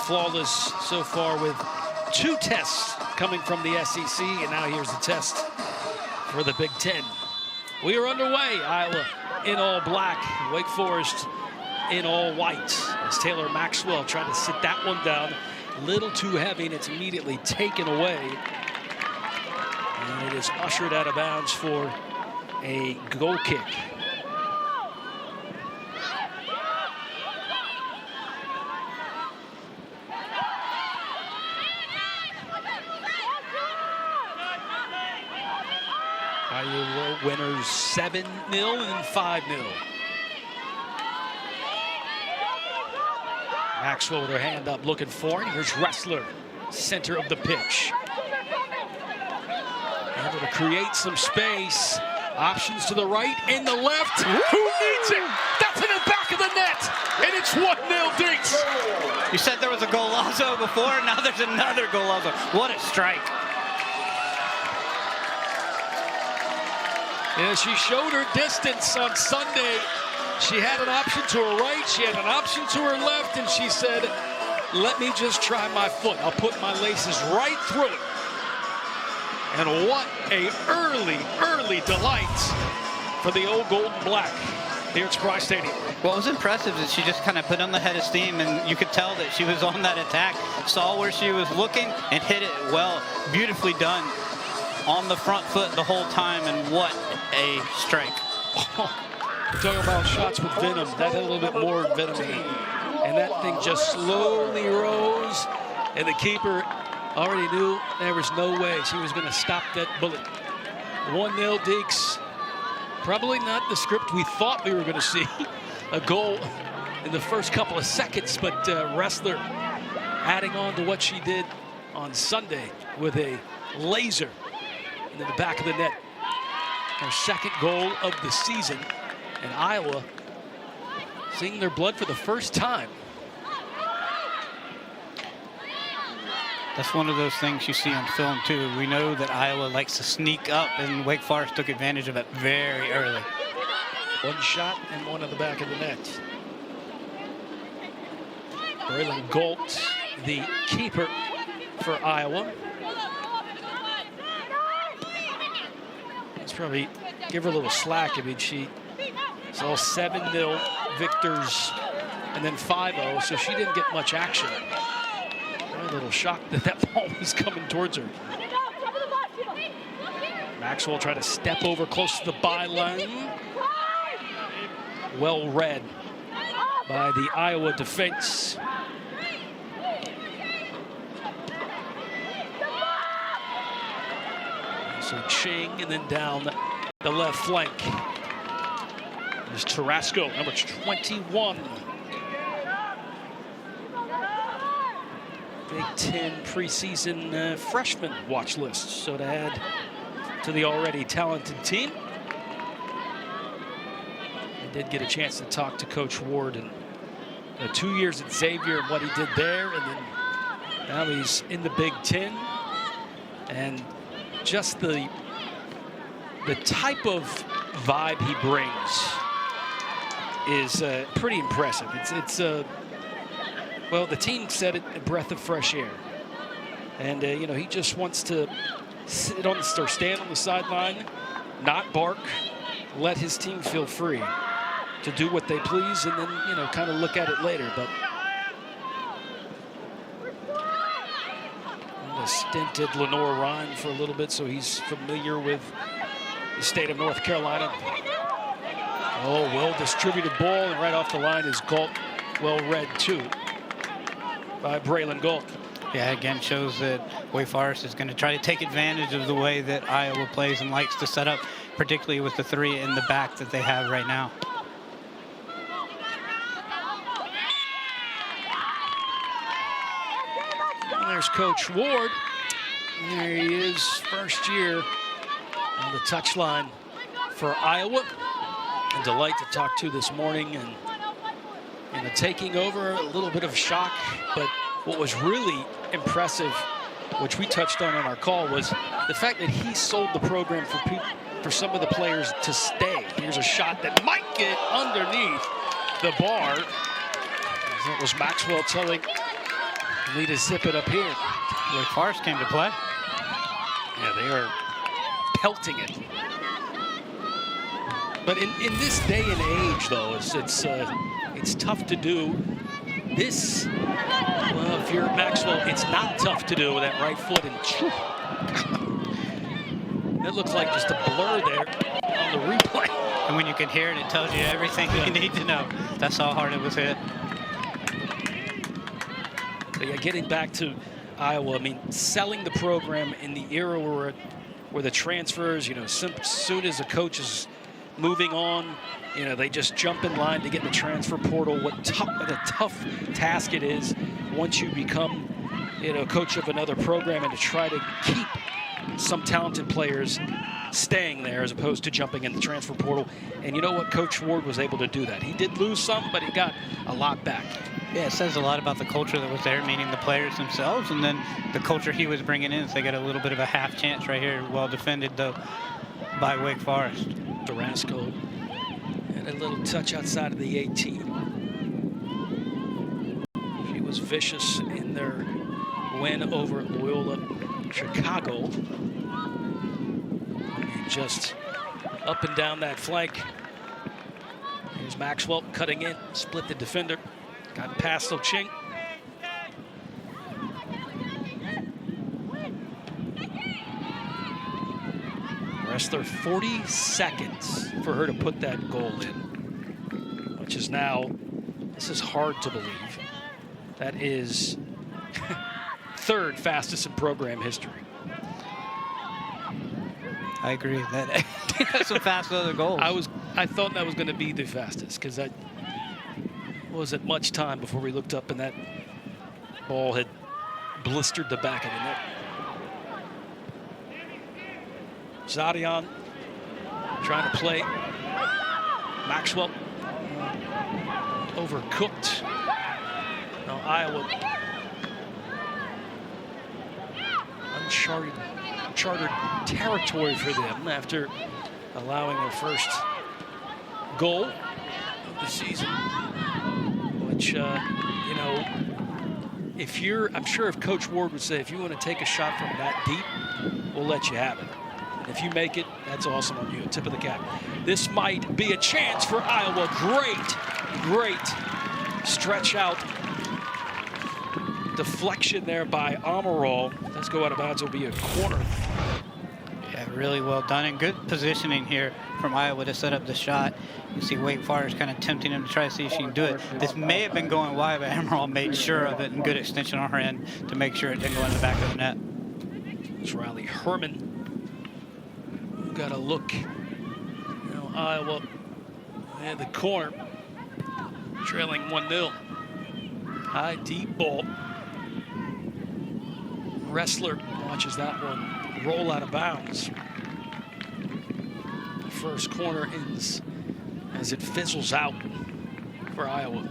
flawless so far with 2 tests coming from the SEC, and now here's the test for the Big Ten. We are underway. Iowa in all black, Wake Forest in all white. As Taylor Maxwell trying to sit that one down, a little too heavy, and it's immediately taken away. And it is ushered out of bounds for a goal kick. Iowa winners 7-0 and 5-0. Maxwell with her hand up looking for it. Here's Ressler, center of the pitch. Able to create some space. Options to the right and the left. Who needs it? That's in the back of the net. And it's 1-0 Dinks. You said there was a golazo before, now there's another golazo. What a strike. Yeah, she showed her distance on Sunday. She had an option to her right, she had an option to her left, and she said, let me just try my foot. I'll put my laces right through it. And what a early delight for the old gold and black here at Spry Stadium. What was impressive is she just kind of put on the head of steam, and you could tell that she was on that attack, saw where she was looking, and hit it well. Beautifully done on the front foot the whole time, and what a strike. Talking about shots with venom, that had a little bit more venom in it. And that thing just slowly rose, and the keeper already knew there was no way she was going to stop that bullet. 1-0 Deeks. Probably not the script we thought we were going to see. A goal in the first couple of seconds, but Ressler adding on to what she did on Sunday with a laser into the back of the net. Her second goal of the season, and Iowa seeing their blood for the first time. That's one of those things you see on film too. We know that Iowa likes to sneak up, and Wake Forest took advantage of it very early. One shot and one in the back of the net. Braylon Galt, the keeper for Iowa. Let's probably give her a little slack. I mean, she's all 7-0 victors and then 5-0, so she didn't get much action. I'm a little shocked that that ball was coming towards her. Maxwell tried to step over close to the byline. Well read by the Iowa defense. So Ching, and then down the left flank. There's Tarasco, number 21. Big Ten preseason freshman watch list. So to add to the already talented team. I did get a chance to talk to Coach Ward and 2 years at Xavier and what he did there, and then now he's in the Big Ten. And just the type of vibe he brings is pretty impressive. It's well, the team said it, a breath of fresh air. And you know, he just wants to sit on or stand on the sideline, not bark, let his team feel free to do what they please, and then, you know, kind of look at it later. But stinted Lenore Ryan for a little bit, so he's familiar with the state of North Carolina. Oh, well-distributed ball, and right off the line is Galt. Well read, too, by Braylon Galt. Yeah, again, shows that Wake Forest is going to try to take advantage of the way that Iowa plays and likes to set up, particularly with the 3 in the back that they have right now. There's Coach Ward. There he is, first year on the touchline for Iowa. A delight to talk to this morning, and taking over, a little bit of shock. But what was really impressive, which we touched on our call, was the fact that he sold the program for some of the players to stay. Here's a shot that might get underneath the bar. That was Maxwell telling Need to zip it up here. Wake Forest came to play. Yeah, they are pelting it. But in this day and age, though, it's tough to do. This, well, if you're Maxwell, it's not tough to do with that right foot. And that looks like just a blur there on the replay. And when you can hear it, it tells you everything you need to know. That's how hard it was hit. But yeah, getting back to Iowa, I mean, selling the program in the era where the transfers, you know, as soon as a coach is moving on, you know, they just jump in line to get in the transfer portal. What a tough task it is once you become, you know, coach of another program, and to try to keep some talented players staying there as opposed to jumping in the transfer portal. And you know what? Coach Ward was able to do that. He did lose some, but he got a lot back. Yeah, it says a lot about the culture that was there, meaning the players themselves, and then the culture he was bringing in. So they got a little bit of a half chance right here. Well defended, though, by Wake Forest. Carrasco and a little touch outside of the 18. She was vicious in their win over Loyola Chicago. And just up and down that flank. Here's Maxwell cutting in, split the defender. Got past Oching. Ressler, 40 seconds for her to put that goal in, which is now, this is hard to believe, that is third fastest in program history. I agree. That's some fast other goals. I thought that was going to be the fastest, because that wasn't much time before we looked up and that ball had blistered the back of the net. Zadian trying to play. Maxwell overcooked. Now Iowa, uncharted territory for them after allowing their first goal of the season. Which, you know, I'm sure if Coach Ward would say, if you want to take a shot from that deep, we'll let you have it. And if you make it, that's awesome on you. Tip of the cap. This might be a chance for Iowa. Great stretch out. Deflection there by Amaral. Let's go out of bounds. It'll be a corner. Yeah, really well done, and good positioning here from Iowa to set up the shot. You see Wake Forest kind of tempting him to try to see if she can do it. This may have been going wide, but Amaral made sure of it, and good extension on her end to make sure it didn't go in the back of the net. It's Riley Herman. Got a look. You know, Iowa in the corner, trailing 1-0. High deep ball. Ressler watches that one roll out of bounds. The first corner ends as it fizzles out for Iowa.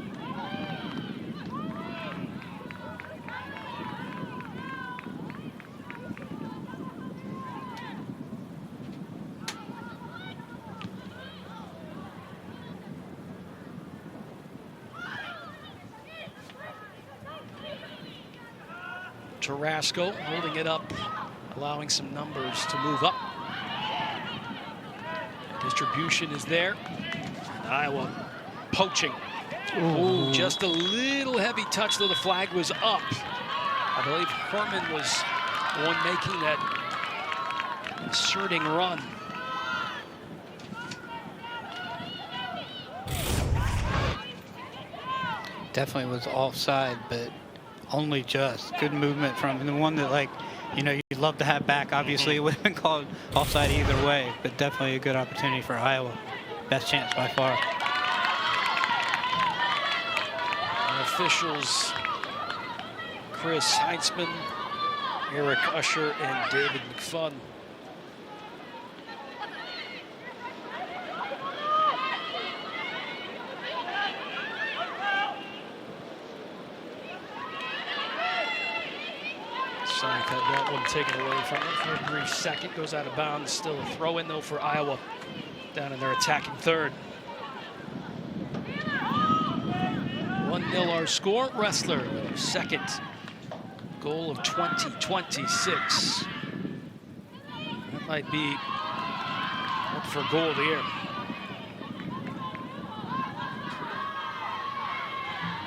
Carrasco holding it up, allowing some numbers to move up. Distribution is there. And Iowa poaching. Ooh, just a little heavy touch, though the flag was up. I believe Herman was the one making that inserting run. Definitely was offside, but only just. Good movement from the one that, like, you know, you'd love to have back. Obviously, it would have been called offside either way, but definitely a good opportunity for Iowa. Best chance by far. And officials, Chris Heinzman, Eric Usher, and David McFun. Sonic had that one taken away from him for a brief second. Goes out of bounds. Still a throw in, though, for Iowa down in their attacking third. 1-0 our score. Ressler with her second Goal of 2026. That might be up for goal here.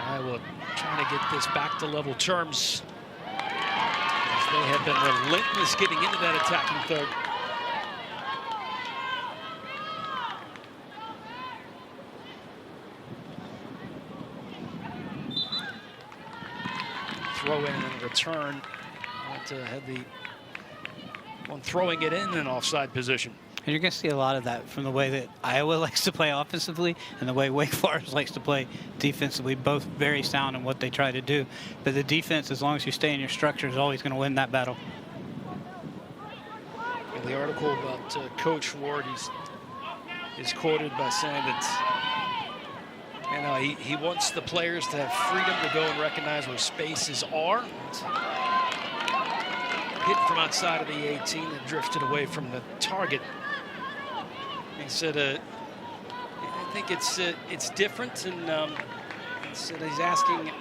Iowa trying to get this back to level terms, as they have been relentless getting into that attacking third. Throw in and return. Had the one throwing it in an offside position. And you're going to see a lot of that from the way that Iowa likes to play offensively and the way Wake Forest likes to play defensively. Both very sound in what they try to do. But the defense, as long as you stay in your structure, is always going to win that battle. In the article about Coach Ward, he's quoted by saying that he wants the players to have freedom to go and recognize where spaces are. Hit from outside of the 18 and drifted away from the target. He said, I think it's different, and he said he's asking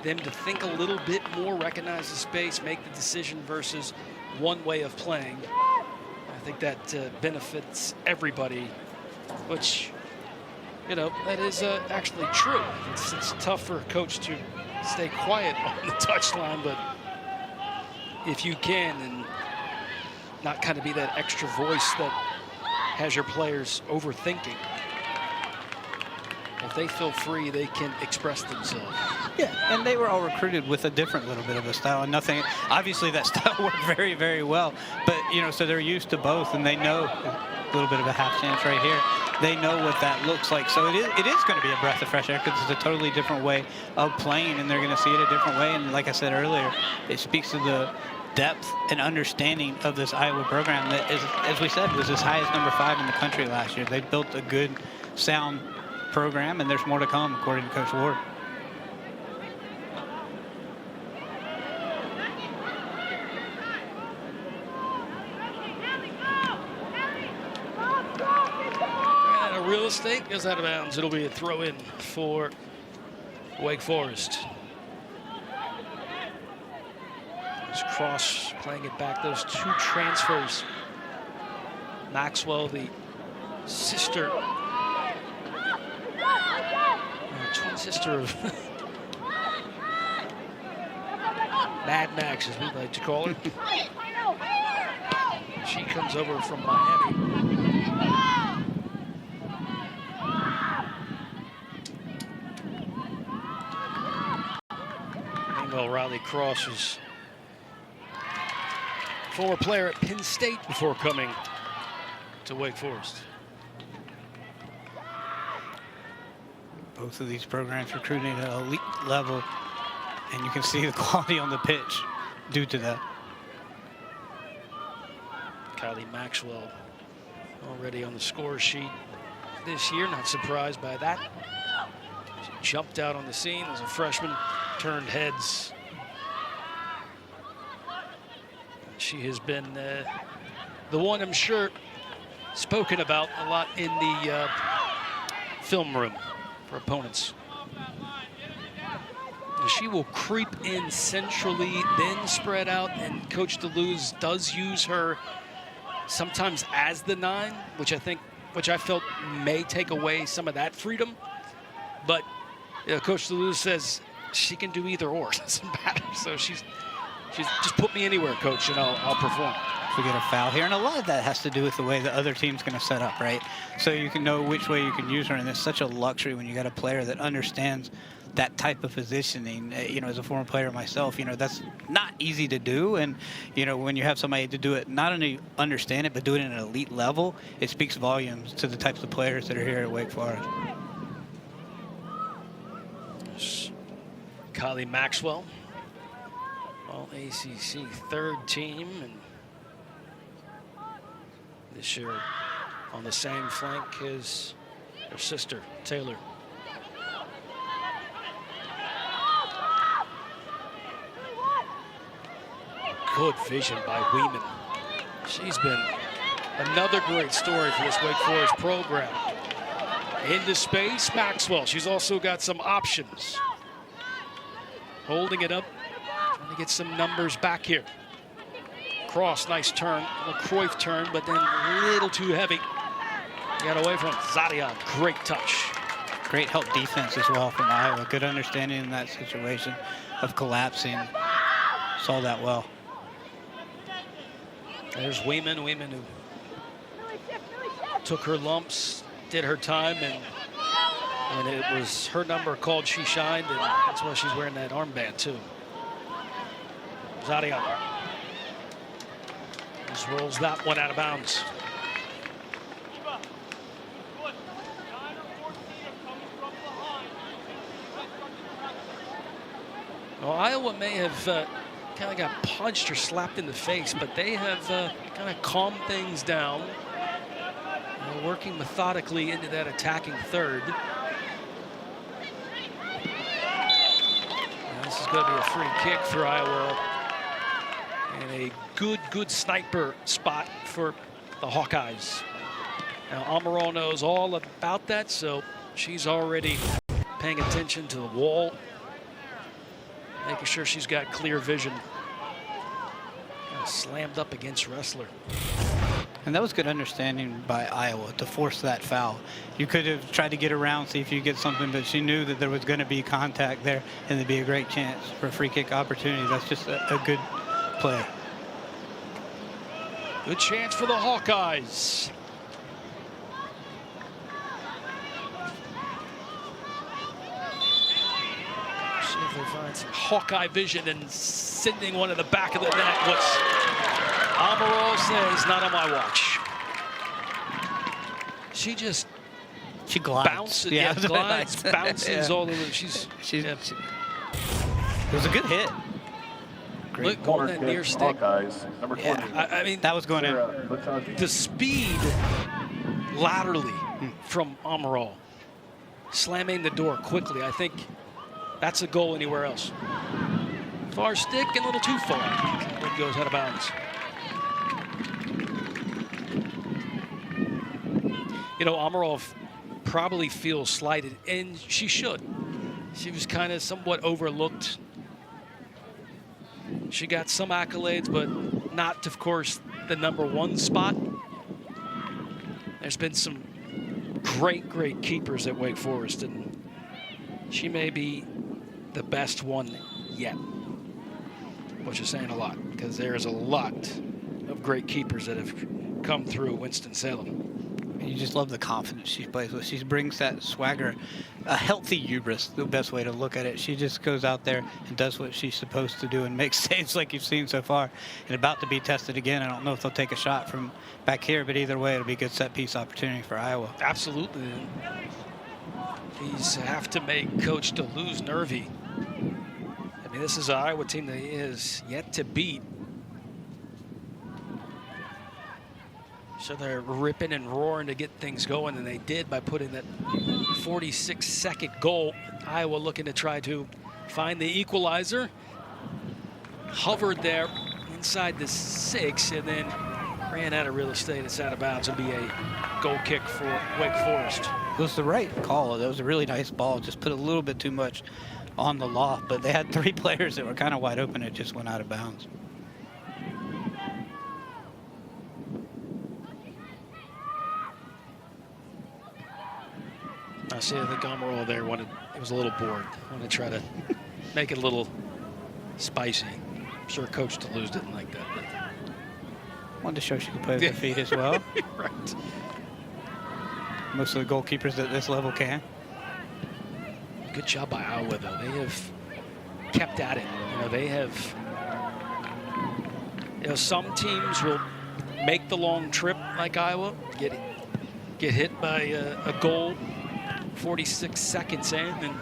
them to think a little bit more, recognize the space, make the decision versus one way of playing. I think that benefits everybody, which, that is actually true. It's tough for a coach to stay quiet on the touchline, but if you can, and not kind of be that extra voice that has your players overthinking. If they feel free, they can express themselves. Yeah, and they were all recruited with a different little bit of a style, and nothing, obviously that style worked very, very well, but, so they're used to both, and they know a little bit of a half chance right here. They know what that looks like, so it is going to be a breath of fresh air because it's a totally different way of playing, and they're going to see it a different way, and like I said earlier, it speaks to the depth and understanding of this Iowa program that, as we said, was as high as number 5 in the country last year. They built a good, sound program, and there's more to come, according to Coach Ward. And a real estate goes out of bounds. It'll be a throw-in for Wake Forest. Cross playing it back. Those two transfers. Maxwell, the sister, twin sister of Mad Max, as we like to call her. She comes over from Miami. Meanwhile, Riley Cross is former player at Penn State before coming to Wake Forest. Both of these programs recruiting at an elite level, and you can see the quality on the pitch due to that. Kylie Maxwell already on the score sheet this year, not surprised by that. She jumped out on the scene as a freshman, turned heads. She has been the one, I'm sure, spoken about a lot in the film room for opponents. She will creep in centrally, then spread out, and Coach DeLuz does use her sometimes as the 9, which I felt may take away some of that freedom. But Coach DeLuz says she can do either or. It doesn't matter. So she's just put me anywhere, Coach, and I'll perform. We get a foul here, and a lot of that has to do with the way the other team's going to set up, right? So you can know which way you can use her, and it's such a luxury when you got a player that understands that type of positioning. As a former player myself, that's not easy to do, and when you have somebody to do it, not only understand it, but do it at an elite level, it speaks volumes to the types of players that are here at Wake Forest. Kylie Maxwell, all ACC third team, and this year on the same flank as her sister, Taylor. Good vision by Weeman. She's been another great story for this Wake Forest program. Into space, Maxwell. She's also got some options. Holding it up, trying to get some numbers back here. Cross, nice turn, a little Cruyff turn, but then a little too heavy. Got away from Zadia, great touch. Great help defense as well from Iowa. Good understanding in that situation of collapsing. Saw that well. There's Weeman who took her lumps, did her time, and it was her number called, she shined, and that's why she's wearing that armband too. Zadia just rolls that one out of bounds. Well, Iowa may have kind of got punched or slapped in the face, but they have kind of calmed things down, working methodically into that attacking third. Now, this is going to be a free kick for Iowa, and a good sniper spot for the Hawkeyes. Now, Amaral knows all about that, so she's already paying attention to the wall, making sure she's got clear vision. Slammed up against Ressler. And that was good understanding by Iowa to force that foul. You could have tried to get around, see if you get something, but she knew that there was going to be contact there and there'd be a great chance for a free kick opportunity. That's just a good play. Good chance for the Hawkeyes. If they find some Hawkeye vision and sending one to the back of the net, what's Amaral says, not on my watch. She glides. bounces, glides, bounces all over. It was a good hit. Great. Look, going that near stick. Hawkeyes, number 20. I mean, that was going in. The speed laterally from Amaral, slamming the door quickly. I think that's a goal anywhere else. Far stick and a little too far. It goes out of bounds. You know, Amaral probably feels slighted, and she should. She was kind of somewhat overlooked. She got some accolades, but not, of course, the #1 spot. There's been some great keepers at Wake Forest, and she may be the best one yet, which is saying a lot, because there's a lot of great keepers that have come through Winston-Salem. You just love the confidence she plays with. She brings that swagger, a healthy hubris, the best way to look at it. She just goes out there and does what she's supposed to do and makes saves like you've seen so far. And about to be tested again. I don't know if they'll take a shot from back here, but either way, it'll be a good set piece opportunity for Iowa. Absolutely. These have to make Coach Deleuze nervy. I mean, this is an Iowa team that is yet to beat. So they're ripping and roaring to get things going, and they did by putting that 46-second goal. Iowa looking to try to find the equalizer. Hovered there inside the 6, and then ran out of real estate. It's out of bounds. It'll be a goal kick for Wake Forest. It was the right call. That was a really nice ball. Just put a little bit too much on the loft, but they had 3 players that were kind of wide open. It just went out of bounds. I see, I think Amaral there was a little bored. Wanted to try to make it a little spicy. I'm sure Coach Deleuze didn't like that. But Wanted to show she could play with her feet as well. Right. Most of the goalkeepers at this level can. Good job by Iowa, though. They have kept at it. You know, they have. You know, some teams will make the long trip like Iowa, get hit by a goal 46 seconds in, and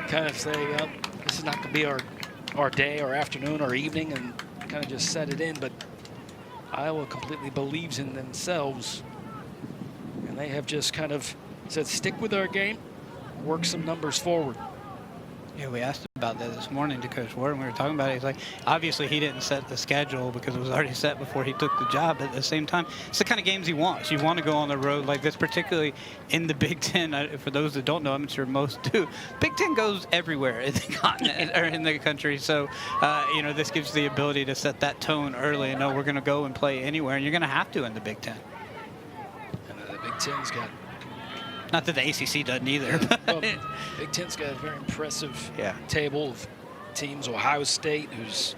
kind of say, well, this is not going to be our day, our afternoon, our evening, and kind of just set it in. But Iowa completely believes in themselves, and they have just kind of said, stick with our game, work some numbers forward. Yeah, we asked about that this morning to Coach Ward, and we were talking about it. He's like, obviously he didn't set the schedule because it was already set before he took the job. But at the same time, it's the kind of games he wants. You want to go on the road like this, particularly in the Big Ten. For those that don't know, I'm sure most do. Big Ten goes everywhere in the continent or in the country. So, this gives the ability to set that tone early and know we're going to go and play anywhere, and you're going to have to in the Big Ten. And the Big Ten's got... Not that the ACC doesn't either. Well, Big Ten's got a very impressive table of teams. Ohio State, who's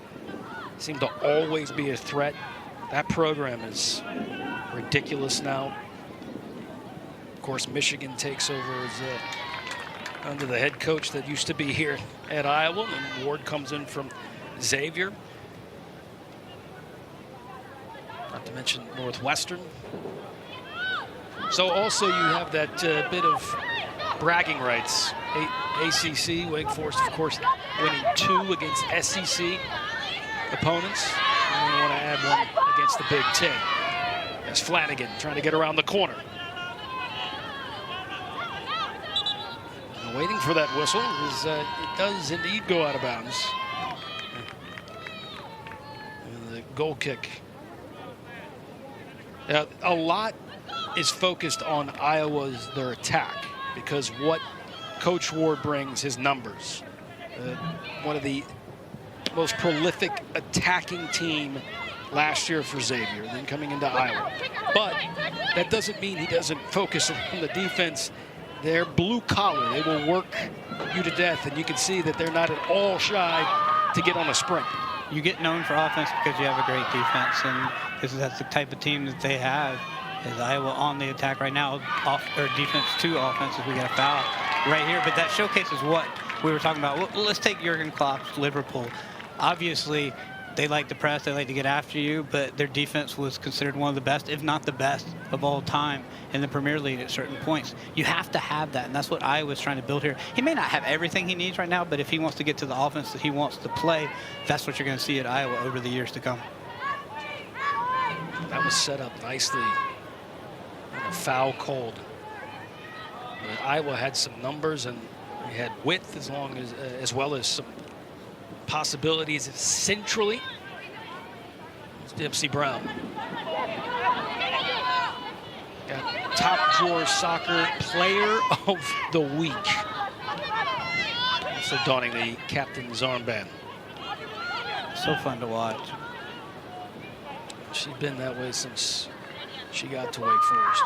seemed to always be a threat. That program is ridiculous now. Of course, Michigan takes over as under the head coach that used to be here at Iowa, and Ward comes in from Xavier. Not to mention Northwestern. So also you have that bit of bragging rights. ACC, Wake Forest, of course, winning 2 against SEC opponents. And you want to add 1 against the Big Ten. That's Flanagan trying to get around the corner. And waiting for that whistle, is it does indeed go out of bounds. And the goal kick. Now, a lot is focused on their attack, because what Coach Ward brings, his numbers. One of the most prolific attacking team last year for Xavier, then coming into Iowa. But that doesn't mean he doesn't focus on the defense. They're blue collar. They will work you to death, and you can see that they're not at all shy to get on a sprint. You get known for offense because you have a great defense, and because that's the type of team that they have. Is Iowa on the attack right now, defense to offenses. We got a foul right here, but that showcases what we were talking about. Well, let's take Jurgen Klopp's Liverpool. Obviously, they like to press, they like to get after you, but their defense was considered one of the best, if not the best, of all time in the Premier League at certain points. You have to have that, and that's what Iowa's trying to build here. He may not have everything he needs right now, but if he wants to get to the offense that he wants to play, that's what you're going to see at Iowa over the years to come. That was set up nicely. A foul called. Iowa had some numbers, and they had width as well as some possibilities centrally. It's Dempsey Brown. Got top drawer soccer player of the week. Also donning the captain's armband. So fun to watch. She's been that way since she got to Wake Forest.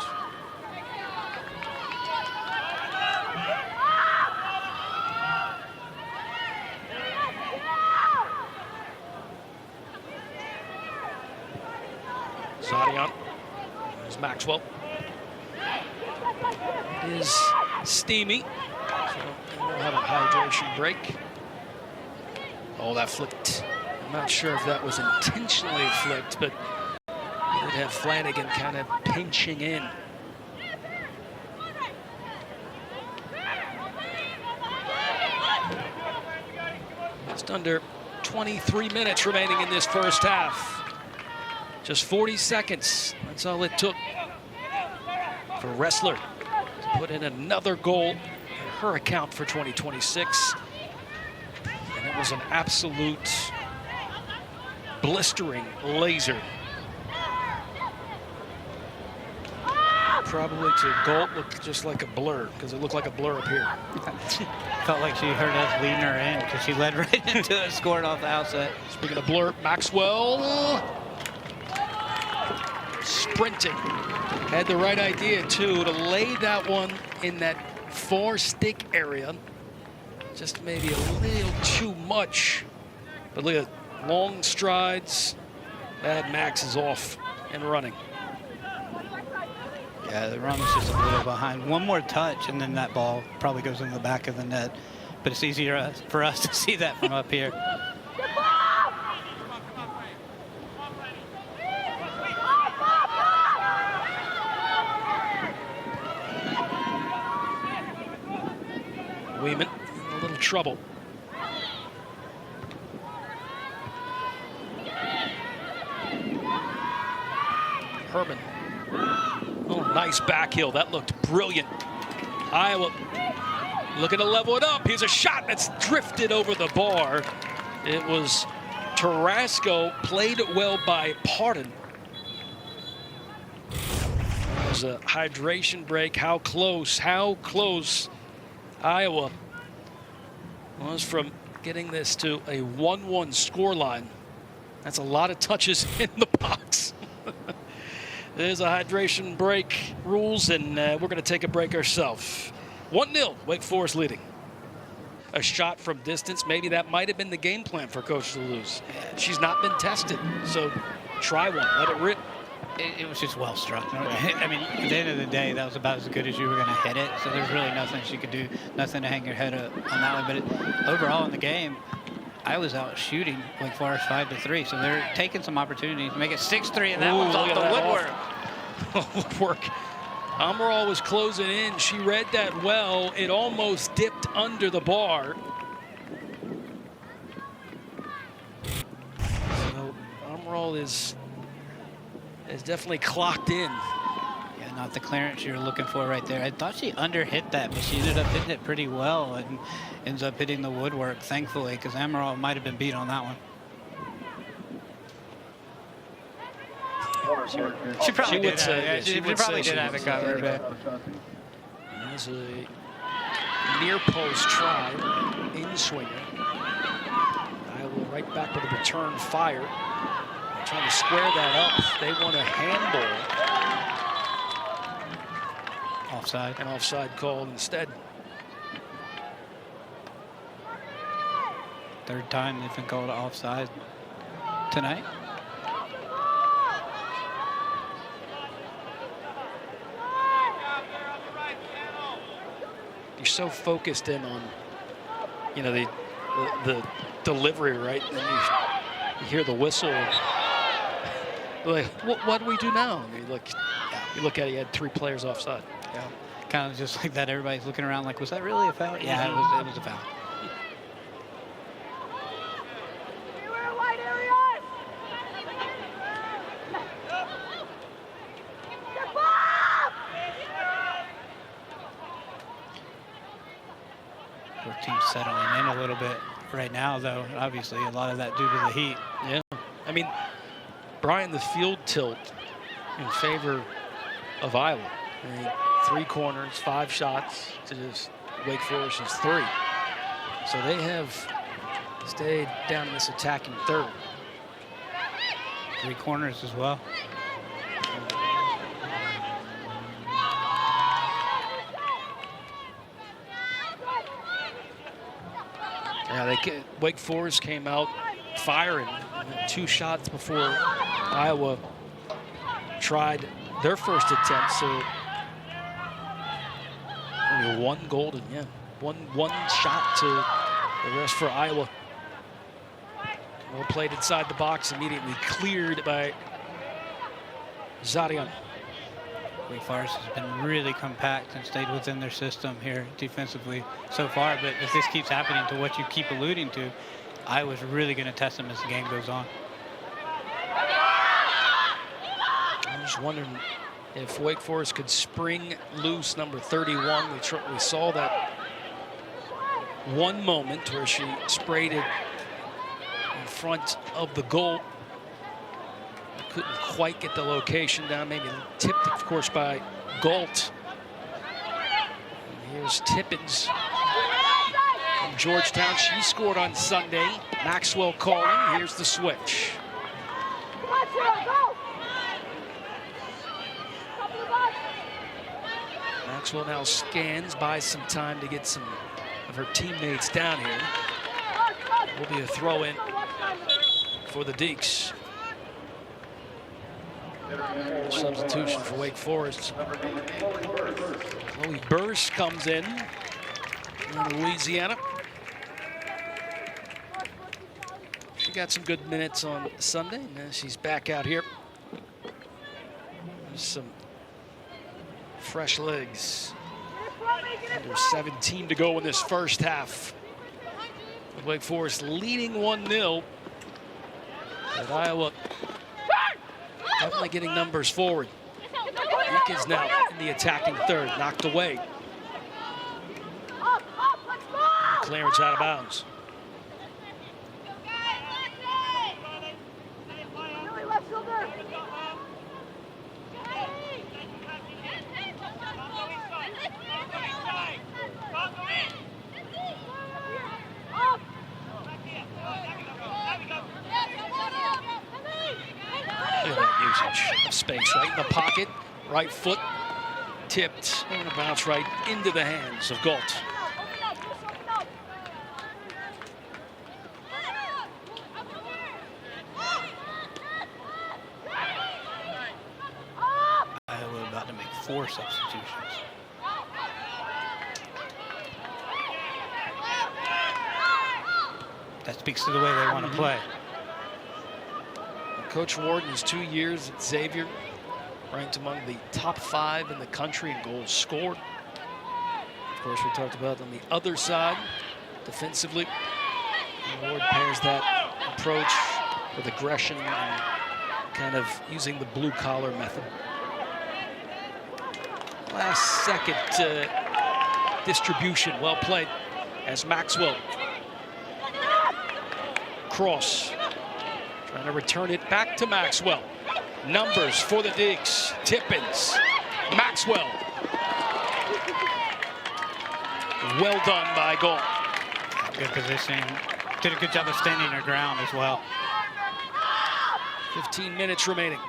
Zadian. There's Maxwell. It is steamy, so we'll have a hydration break. Oh, that flipped. I'm not sure if that was intentionally flipped, but you'd have Flanagan kind of pinching in. Just under 23 minutes remaining in this first half. Just 40 seconds. That's all it took for Ressler to put in another goal in her account for 2026. And it was an absolute blistering laser. Probably to Galt looked just like a blur, because it looked like a blur up here. Felt like she heard us leading her in because she led right into it, scored off the outset. Speaking of blur, Maxwell sprinting. Had the right idea, too, to lay that one in that far-stick area. Just maybe a little too much. But look at long strides. That Max is off and running. Yeah, the run was just a little behind. One more touch, and then that ball probably goes in the back of the net. But it's easier for us to see that from up here. Weeman in a little trouble. Herman. Oh, nice back heel. That looked brilliant. Iowa Looking to level it up. Here's a shot that's drifted over the bar. It was Tarasco, played well by Pardon. It was a hydration break. How close Iowa was from getting this to a 1-1 scoreline. That's a lot of touches in the box. There's a hydration break rules, and we're going to take a break ourselves. 1-0, Wake Forest leading. A shot from distance, maybe that might have been the game plan for Coach Toulouse. She's not been tested, so try one, let it rip. It was just well struck. I mean, at the end of the day, that was about as good as you were going to hit it, so there's really nothing she could do, nothing to hang your head up on that one. But overall in the game, I was out shooting Wake Forest 5-3, so they're taking some opportunities to make it 6-3, and that one's off the woodwork. Woodwork. Amaral was closing in. She read that well. It almost dipped under the bar. So Amaral is definitely clocked in. Yeah, not the clearance you're looking for right there. I thought she underhit that, but she ended up hitting it pretty well and ends up hitting the woodwork, thankfully, because Amaral might have been beat on that one. She probably did have it covered. There's a near post try in swinger. Iowa right back with a return fire. Trying to square that up. They want a handball. Offside. An offside call instead. Third time they've been called offside tonight. You're so focused in on, you know, the delivery, right? And then you hear the whistle. Like, what do we do now? And you look at it, you had 3 players offside. Yeah, kind of just like that. Everybody's looking around like, was that really a foul? Yeah, it was a foul. Both teams settling in a little bit right now, though. Obviously, a lot of that due to the heat. Yeah, I mean, Brian, the field tilt in favor of Iowa. I mean, 3 corners, 5 shots to just Wake Forest's 3. So they have stayed down in this attacking third. 3 corners as well. Yeah, Wake Forest came out firing 2 shots before Iowa tried their first attempt. So only 1 golden, yeah, one shot to the rest for Iowa. Well played inside the box, immediately cleared by Zadian. Wake Forest has been really compact and stayed within their system here defensively so far. But if this keeps happening to what you keep alluding to, Iowa's really going to test them as the game goes on. I'm just wondering if Wake Forest could spring loose number 31. We saw that one moment where she sprayed it in front of the goal. Couldn't quite get the location down, maybe tipped, of course, by Galt. And here's Tippins from Georgetown. She scored on Sunday. Maxwell calling. Here's the switch. Maxwell now scans, buys some time to get some of her teammates down here. Will be a throw-in for the Deeks. Substitution for Wake Forest. Chloe Burse comes in Louisiana. She got some good minutes on Sunday, and now she's back out here. There's some fresh legs. Under 17 to go in this first half. With Wake Forest leading 1-0. But Iowa definitely getting numbers forward. Deacons now in the attacking third, knocked away. clearance out of bounds. Look at that usage of space right in the pocket. Right foot tipped and a bounce right into the hands of Galt. Iowa about to make 4 substitutions. That speaks to the way they want to play. Coach Warden's 2 years at Xavier, ranked among the top 5 in the country in goals scored. Of course, we talked about on the other side, defensively. Ward pairs that approach with aggression and kind of using the blue-collar method. Last second distribution, well played, as Maxwell. Cross. Trying to return it back to Maxwell. Numbers for the Deacs. Tippins. Maxwell. Well done by Galt. Good positioning. Did a good job of standing her ground as well. 15 minutes remaining.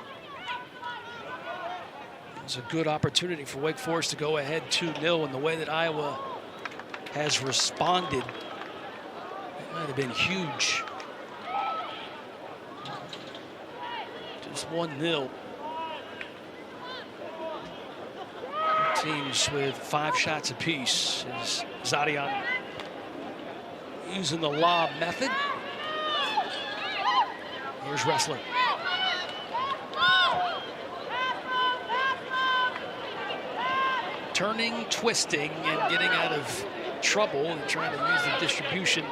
It's a good opportunity for Wake Forest to go ahead 2-0, and the way that Iowa has responded, it might have been huge. Just 1-0. Teams with 5 shots apiece is Zadian using the lob method. Here's Ressler. Turning, twisting, and getting out of trouble and trying to use the distribution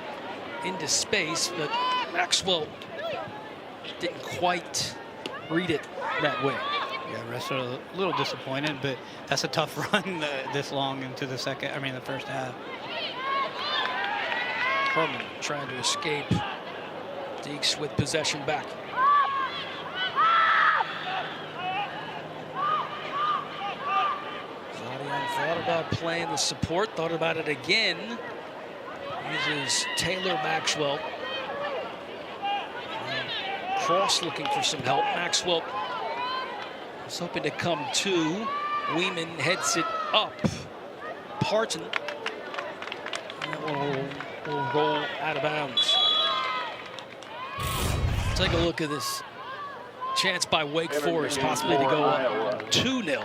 into space, but Maxwell didn't quite read it that way. Yeah, Ressler a little disappointed, but that's a tough run this long into the first half. Herman trying to escape. Deacs with possession back. Zadian thought about playing the support, thought about it again. Uses Taylor Maxwell. Cross looking for some help. Maxwell was hoping to come to. Weeman heads it up. Parton. And that one will roll out of bounds. Take a look at this chance by Wake Forest, possibly to go up 2-0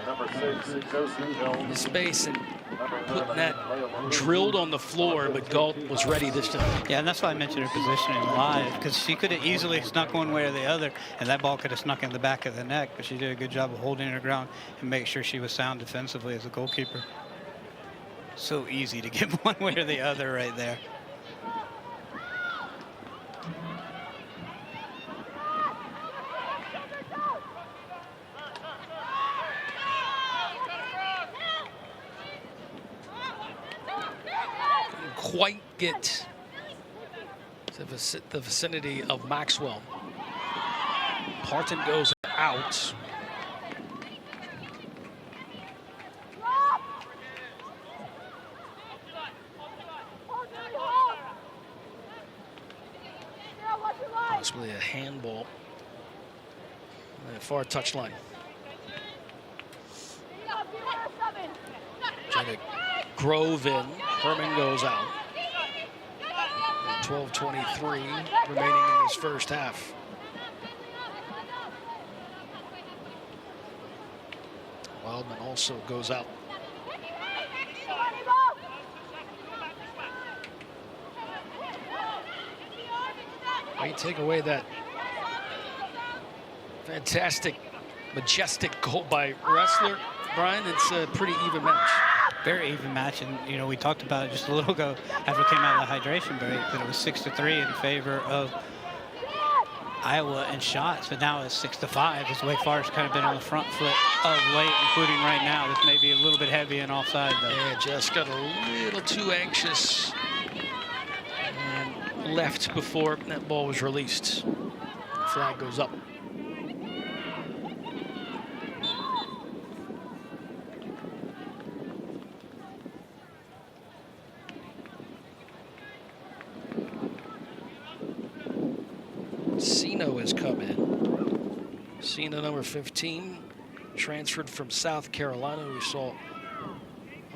into space and putting that drilled on the floor, but Galt was ready this time. Yeah, and that's why I mentioned her positioning live, because she could have easily snuck one way or the other, and that ball could have snuck in the back of the net, but she did a good job of holding her ground and make sure she was sound defensively as a goalkeeper. So easy to get one way or the other right there. Quite get to the vicinity of Maxwell. Parton goes out. Possibly a handball. Far touchline. Jenna Grove in. Herman goes out. 12:23 remaining in this first half. Wildman also goes out. When you take away that fantastic, majestic goal by Ressler, Brian, it's a pretty even match. Very even match, and you know, we talked about it just a little ago after we came out of the hydration break that it was 6-3 in favor of Iowa in shots, but now it's 6-5 as Wake Forest kind of been on the front foot of late, including right now. This may be a little bit heavy and offside though. Yeah, just got a little too anxious left before that ball was released. The flag goes up. Sino has come in. Sino, number 15, transferred from South Carolina. We saw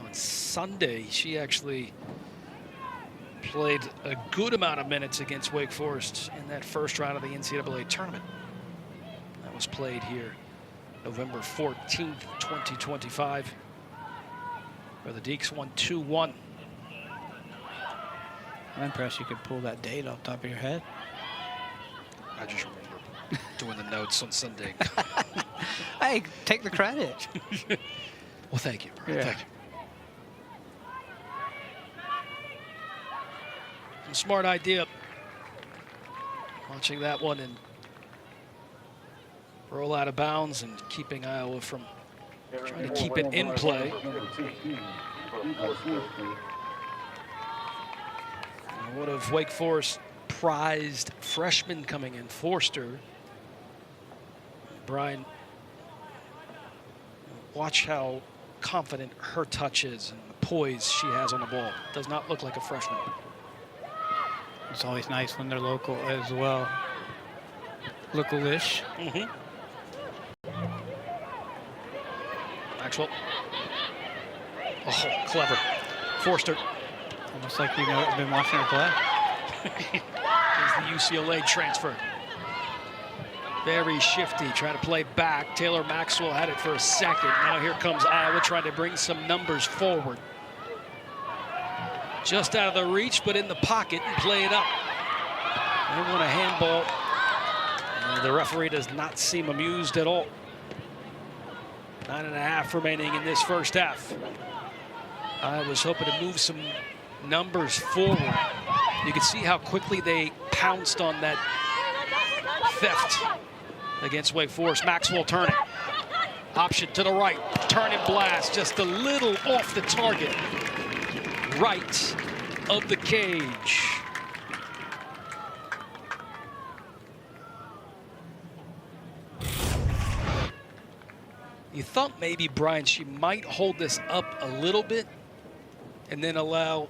on Sunday she actually played a good amount of minutes against Wake Forest in that first round of the NCAA tournament. That was played here November 14th, 2025, where the Deacs won 2-1. I'm impressed you could pull that date off the top of your head. I just remember doing the notes on Sunday. Hey, take the credit. Well, thank you, Brian. Yeah. Thank you. A smart idea. Watching that one and roll out of bounds and keeping Iowa from trying to keep it in play. And what of Wake Forest prized freshman coming in, Forster. Brian, watch how confident her touch is and the poise she has on the ball. Does not look like a freshman. It's always nice when they're local as well. Local-ish. Maxwell. Oh, clever. Forster. Almost like you know, been watching her play. There's the UCLA transfer. Very shifty, trying to play back. Taylor Maxwell had it for a second. Now here comes Iowa trying to bring some numbers forward. Just out of the reach, but in the pocket and play it up. They want a handball. And the referee does not seem amused at all. 9.5 remaining in this first half. I was hoping to move some numbers forward. You can see how quickly they pounced on that theft against Wake Forest. Maxwell turning. Option to the right. Turn and blast. Just a little off the target. Right of the cage. You thought maybe, Brian, she might hold this up a little bit and then allow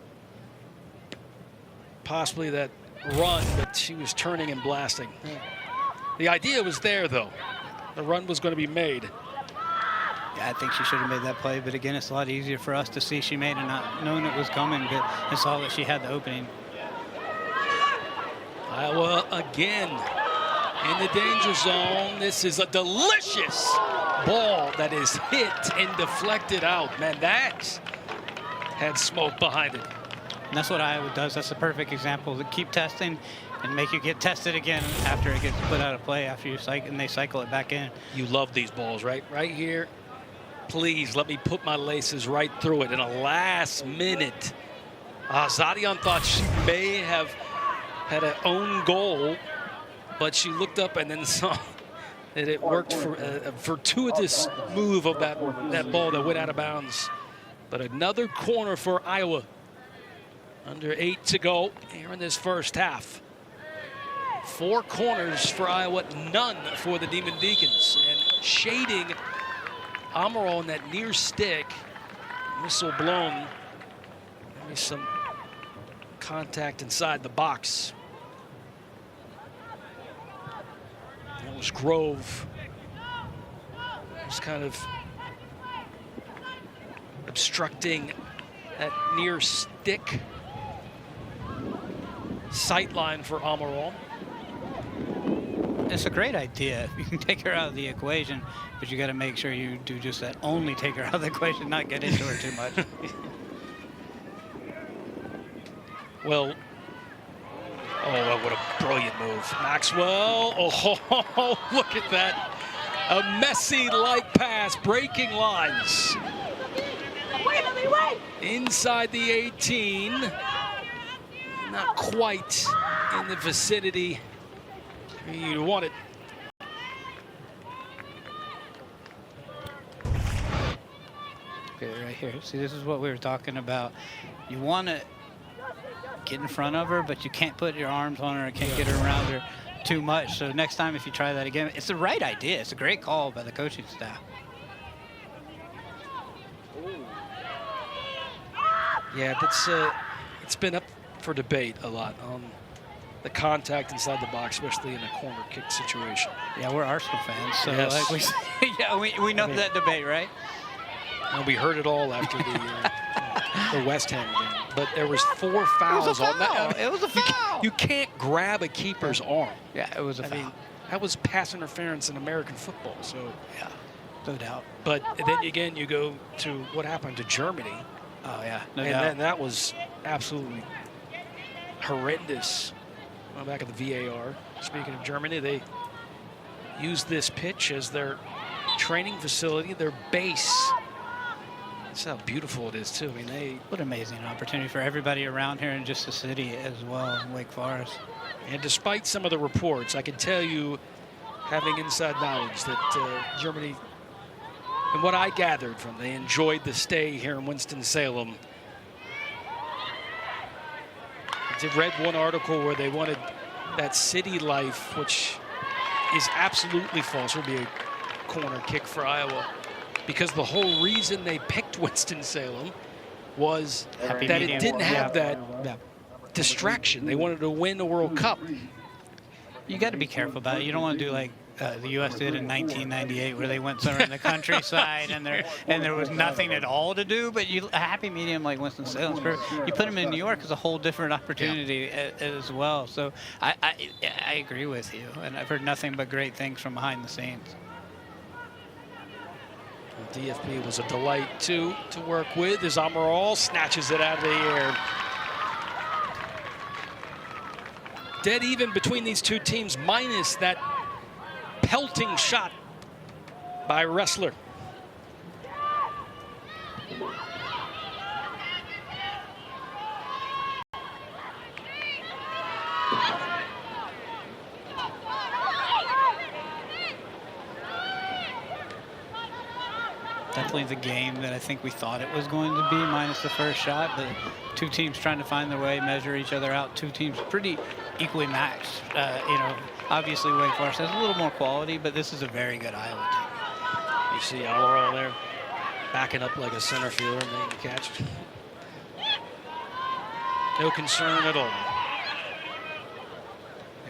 possibly that run, but she was turning and blasting. The idea was there, though. The run was going to be made. Yeah, I think she should have made that play, but again, it's a lot easier for us to see she made it, not knowing it was coming, but I saw that she had the opening. Iowa again in the danger zone. This is a delicious ball that is hit and deflected out. Man, that had smoke behind it. And that's what Iowa does. That's the perfect example. To keep testing and make you get tested again after it gets put out of play, after you cycle, and they cycle it back in. You love these balls, right? Right here. Please let me put my laces right through it in a last minute. Zadian thought she may have had an own goal, but she looked up and then saw that it worked for a fortuitous move of that ball that went out of bounds. But another corner for Iowa. Under 8 to go here in this first half. 4 corners for Iowa, none for the Demon Deacons. And shading Amaral on that near stick. Whistle blown. Maybe some contact inside the box. That was Grove. Just kind of obstructing that near stick. Sight line for Amaral. It's a great idea. You can take her out of the equation, but you got to make sure you do just that. Only take her out of the equation, not get into her too much. Well, oh, what a brilliant move. Maxwell, oh, look at that. A Messi-like pass, breaking lines. Inside the 18. Not quite in the vicinity you want it. Okay, right here. See, this is what we were talking about. You want to get in front of her, but you can't put your arms on her and can't get her around her too much. So next time if you try that again, it's the right idea. It's a great call by the coaching staff. Yeah, it's been up for debate a lot on the contact inside the box, especially in a corner kick situation. Yeah, we're Arsenal fans, so Yes. like we know that debate, right? And we heard it all after the West Ham game. But there was 4 fouls on that. It was a foul. You can't grab a keeper's arm. Yeah, it was a foul. I mean, that was pass interference in American football. So yeah, no doubt. But then again, you go to what happened to Germany. Oh yeah, no And doubt. then that was absolutely horrendous. Well, back at the VAR, speaking of Germany, they used this pitch as their training facility, their base. That's how beautiful it is, too. I mean, What an amazing opportunity for everybody around here in just the city as well, Wake Forest. And despite some of the reports, I can tell you, having inside knowledge, that Germany, and what I gathered from, they enjoyed the stay here in Winston-Salem. I did read one article where they wanted that city life, which is absolutely false. It would be a corner kick for Iowa, because the whole reason they picked Winston-Salem was that it didn't have that distraction. They wanted to win the World Cup. You got to be careful about it. You don't want to do like the U.S. did in 1998, where they went somewhere in the countryside and there was nothing at all to do. But a happy medium like Winston-Salem, you put them in New York, is a whole different opportunity as well. So I agree with you, and I've heard nothing but great things from behind the scenes. DFB was a delight to work with as Amaral snatches it out of the air. Dead even between these two teams, minus that pelting shot by Ressler. Definitely the game that I think we thought it was going to be, minus the first shot. The two teams trying to find their way, measure each other out. Two teams pretty equally matched. Obviously Wake Forest has a little more quality, but this is a very good Iowa team. You see Amaral there backing up like a center fielder, making the catch. No concern at all.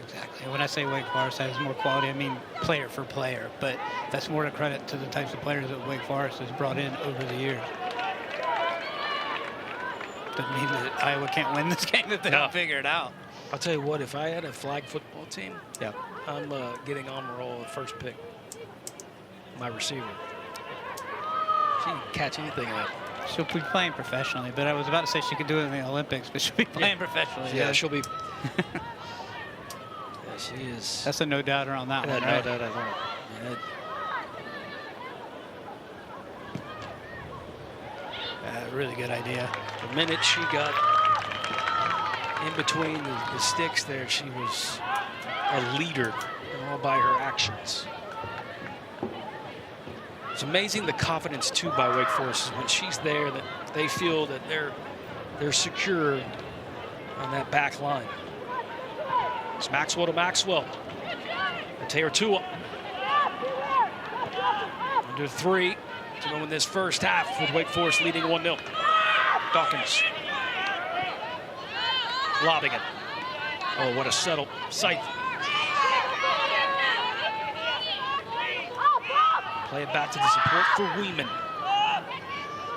Exactly. When I say Wake Forest has more quality, I mean player for player, but that's more to credit to the types of players that Wake Forest has brought in over the years. Doesn't mean that Iowa can't win this game if they don't figure it out. I'll tell you what, if I had a flag football team, I'm getting Amaral at first pick. My receiver. She can catch anything in that. She'll be playing professionally, but I was about to say she could do it in the Olympics, but she'll be playing professionally. Yeah, she'll be. She is. That's a no doubter on that one, right? No doubt at all. Really good idea. The minute she got in between the sticks there, she was a leader, and all by her actions. It's amazing the confidence too by Wake Forest when she's there, that they feel that they're secure on that back line. It's Maxwell to Maxwell. Teotua. Under 3 to go in this first half with Wake Forest leading 1-0. Dawkins. Lobbing it. Oh, what a settle sight. Play it back to the support for Weeman.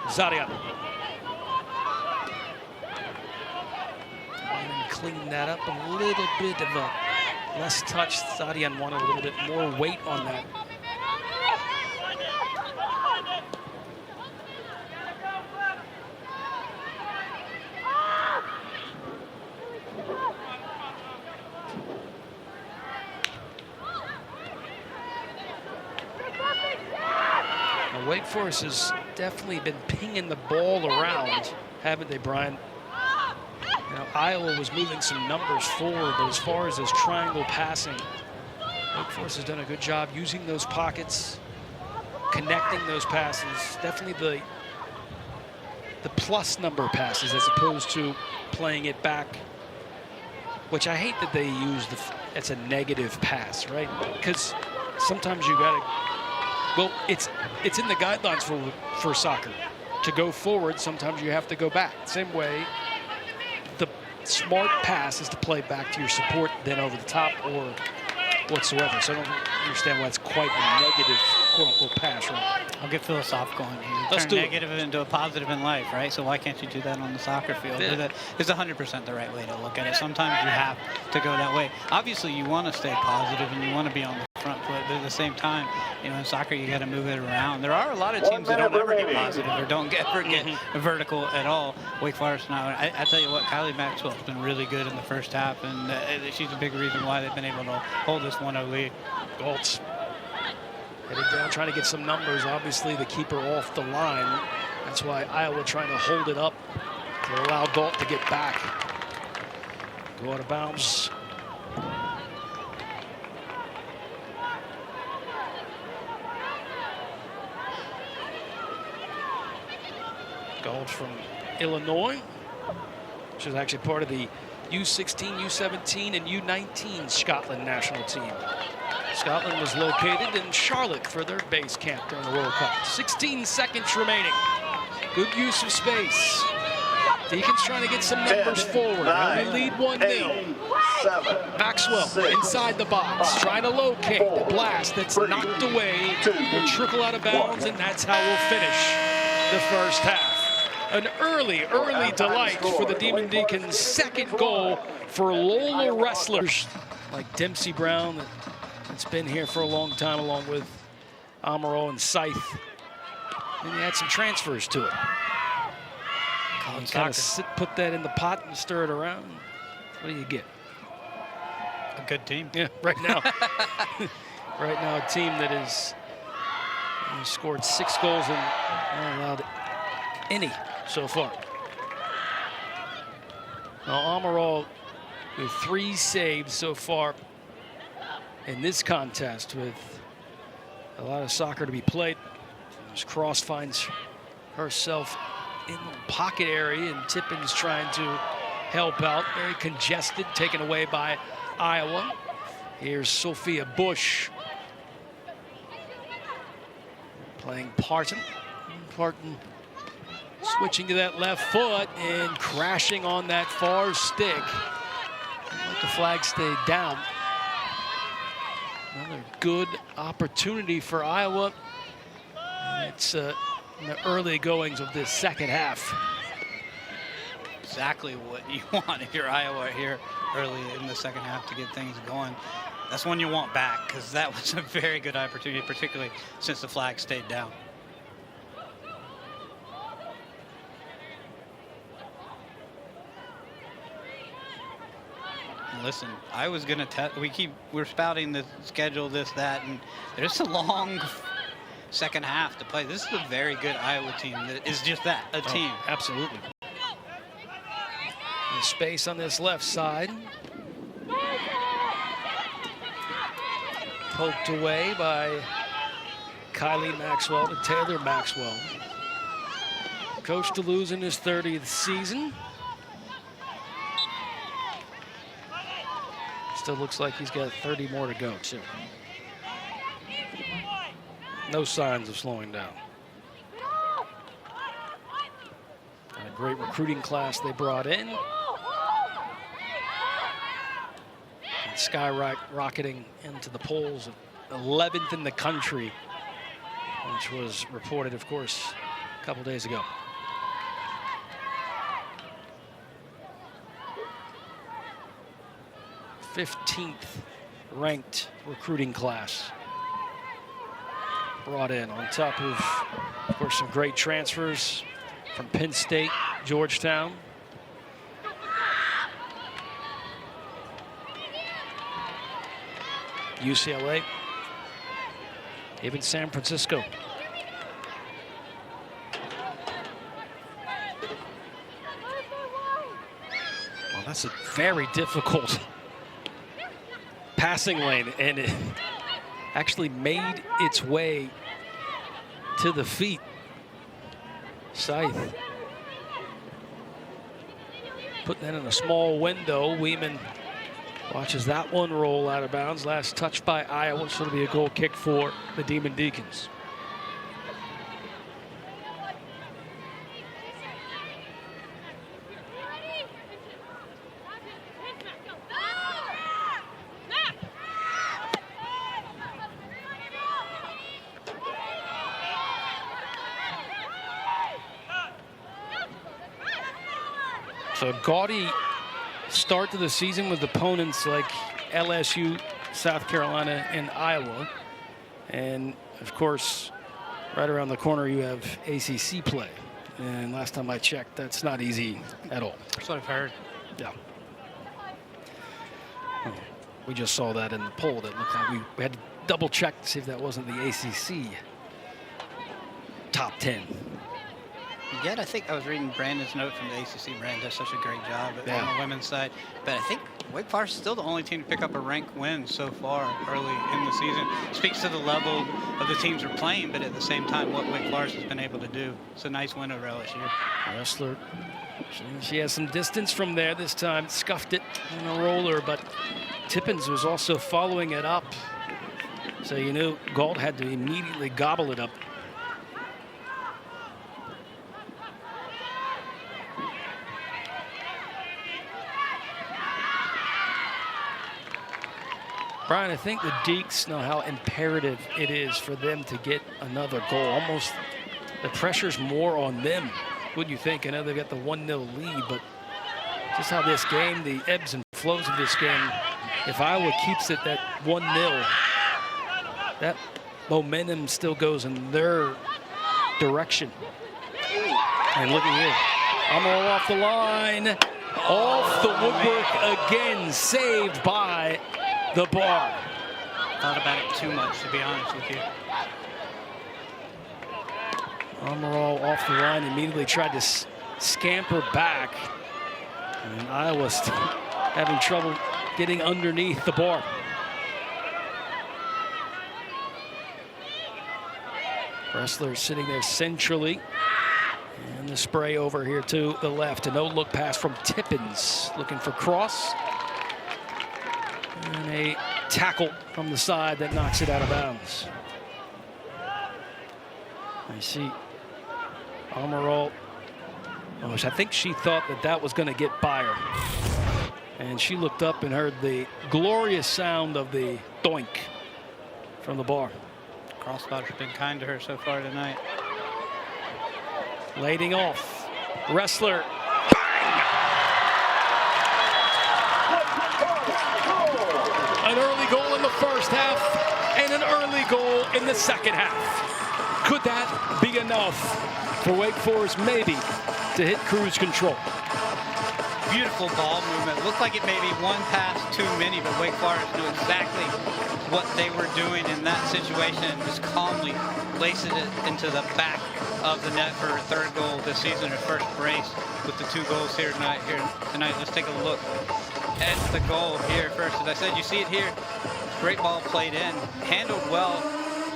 Zadia. Weeman cleaned that up a little bit of a less touch. Zadia wanted a little bit more weight on that. Wake Forest has definitely been pinging the ball around, haven't they, Brian? Now, Iowa was moving some numbers forward, but as far as those triangle passing, Wake Forest has done a good job using those pockets, connecting those passes. Definitely the plus number passes as opposed to playing it back, which I hate that they use it's a negative pass, right? Because sometimes you gotta, well, it's in the guidelines for soccer. To go forward, sometimes you have to go back. Same way, the smart pass is to play back to your support, then over the top or whatsoever. So I don't understand why it's quite a negative, quote-unquote, pass, right? I'll get philosophical in here. Let's Turn do negative into a positive in life, right? So why can't you do that on the soccer field? Yeah. It's 100% the right way to look at it. Sometimes you have to go that way. Obviously, you want to stay positive and you want to be on the front foot, but at the same time, you know, in soccer, you got to move it around. There are a lot of teams that don't ever get positive or don't ever get vertical at all. Wake Forest now, I tell you what, Kylie Maxwell's been really good in the first half, and she's a big reason why they've been able to hold this 1-0 lead. Galtz headed down, trying to get some numbers. Obviously, the keeper off the line. That's why Iowa trying to hold it up to allow Galt to get back. Go out of bounds. Galt from Illinois, which is actually part of the U16, U17, and U19 Scotland national team. Scotland was located in Charlotte for their base camp during the World Cup. 16 seconds remaining. Good use of space. Deacons trying to get some numbers forward. They lead 1-0. Maxwell inside the box, trying to locate the blast that's knocked away. Will trickle out of bounds, and that's how we'll finish the first half. An early delight for the Demon Deacons. Second goal for Lola Ressler. Like Dempsey Brown, that's been here for a long time, along with Amaro and Scythe. And you had some transfers to it. You kind of put that in the pot and stir it around. What do you get? A good team. Yeah, right now. Right now, a team that is scored 6 goals and not allowed any so far. Now, Amaro with 3 saves so far in this contest, with a lot of soccer to be played. As Cross finds herself in the pocket area, and Tippins trying to help out. Very congested, taken away by Iowa. Here's Sophia Bush playing Parton. Parton switching to that left foot and crashing on that far stick. Let the flag stay down. Another good opportunity for Iowa. And it's in the early goings of this second half. Exactly what you want if you're Iowa here early in the second half to get things going. That's one you want back, because that was a very good opportunity, particularly since the flag stayed down. Listen, I was gonna we're spouting the schedule, this, that, and there's a long second half to play. This is a very good Iowa team that is just that, a team. Absolutely. And space on this left side. Poked away by Kylie Maxwell to Taylor Maxwell. Coach Deleuze in his 30th season. Still looks like he's got 30 more to go, too. No signs of slowing down. And a great recruiting class they brought in. And skyrocketing into the polls, 11th in the country, which was reported, of course, a couple days ago. '15th ranked recruiting class brought in, on top of course, some great transfers from Penn State, Georgetown. UCLA, even San Francisco. Well, that's a very difficult passing lane, and it actually made its way to the feet. Scythe putting that in a small window. Weeman watches that one roll out of bounds. Last touch by Iowa, so it'll be a goal kick for the Demon Deacons. So gaudy start to the season with opponents like LSU, South Carolina, and Iowa. And of course, right around the corner you have ACC play. And last time I checked, that's not easy at all. That's what I've heard. Yeah. We just saw that in the poll. That looked like we had to double check to see if that wasn't the ACC top 10. Yet I think I was reading Brandon's note from the ACC. Brandon does such a great job on the women's side. But I think Wake Forest is still the only team to pick up a ranked win so far early in the season. Speaks to the level of the teams we're playing, but at the same time, what Wake Forest has been able to do. It's a nice win over LSU. Ressler, she has some distance from there this time. Scuffed it on a roller, but Tippins was also following it up. So you knew Galt had to immediately gobble it up. Brian, I think the Deeks know how imperative it is for them to get another goal. Almost the pressure's more on them, wouldn't you think? I know they've got the 1-0 lead, but just how this game, the ebbs and flows of this game, if Iowa keeps it at 1-0, that momentum still goes in their direction. And look at here. Amaral off the line. Off the woodwork again, saved by the bar. Thought about it too much, to be honest with you. Amaral off the line, immediately tried to scamper back. And Iowa still having trouble getting underneath the bar. Ressler sitting there centrally. And the spray over here to the left. A no-look pass from Tippins, looking for cross. And a tackle from the side that knocks it out of bounds. I see Amaral. Oh, I think she thought that that was going to get by her. And she looked up and heard the glorious sound of the doink from the bar. Crossbotter's been kind to her so far tonight. Leading off. Ressler. An early goal in the first half and an early goal in the second half. Could that be enough for Wake Forest maybe to hit cruise control? Beautiful ball movement. Looked like it may be one pass too many, but Wake Forest knew exactly what they were doing in that situation and just calmly laces it into the back of the net for her third goal this season, her first brace with the 2 goals here tonight. Let's take a look at the goal here first. As I said, you see it here. Great ball played in, handled well.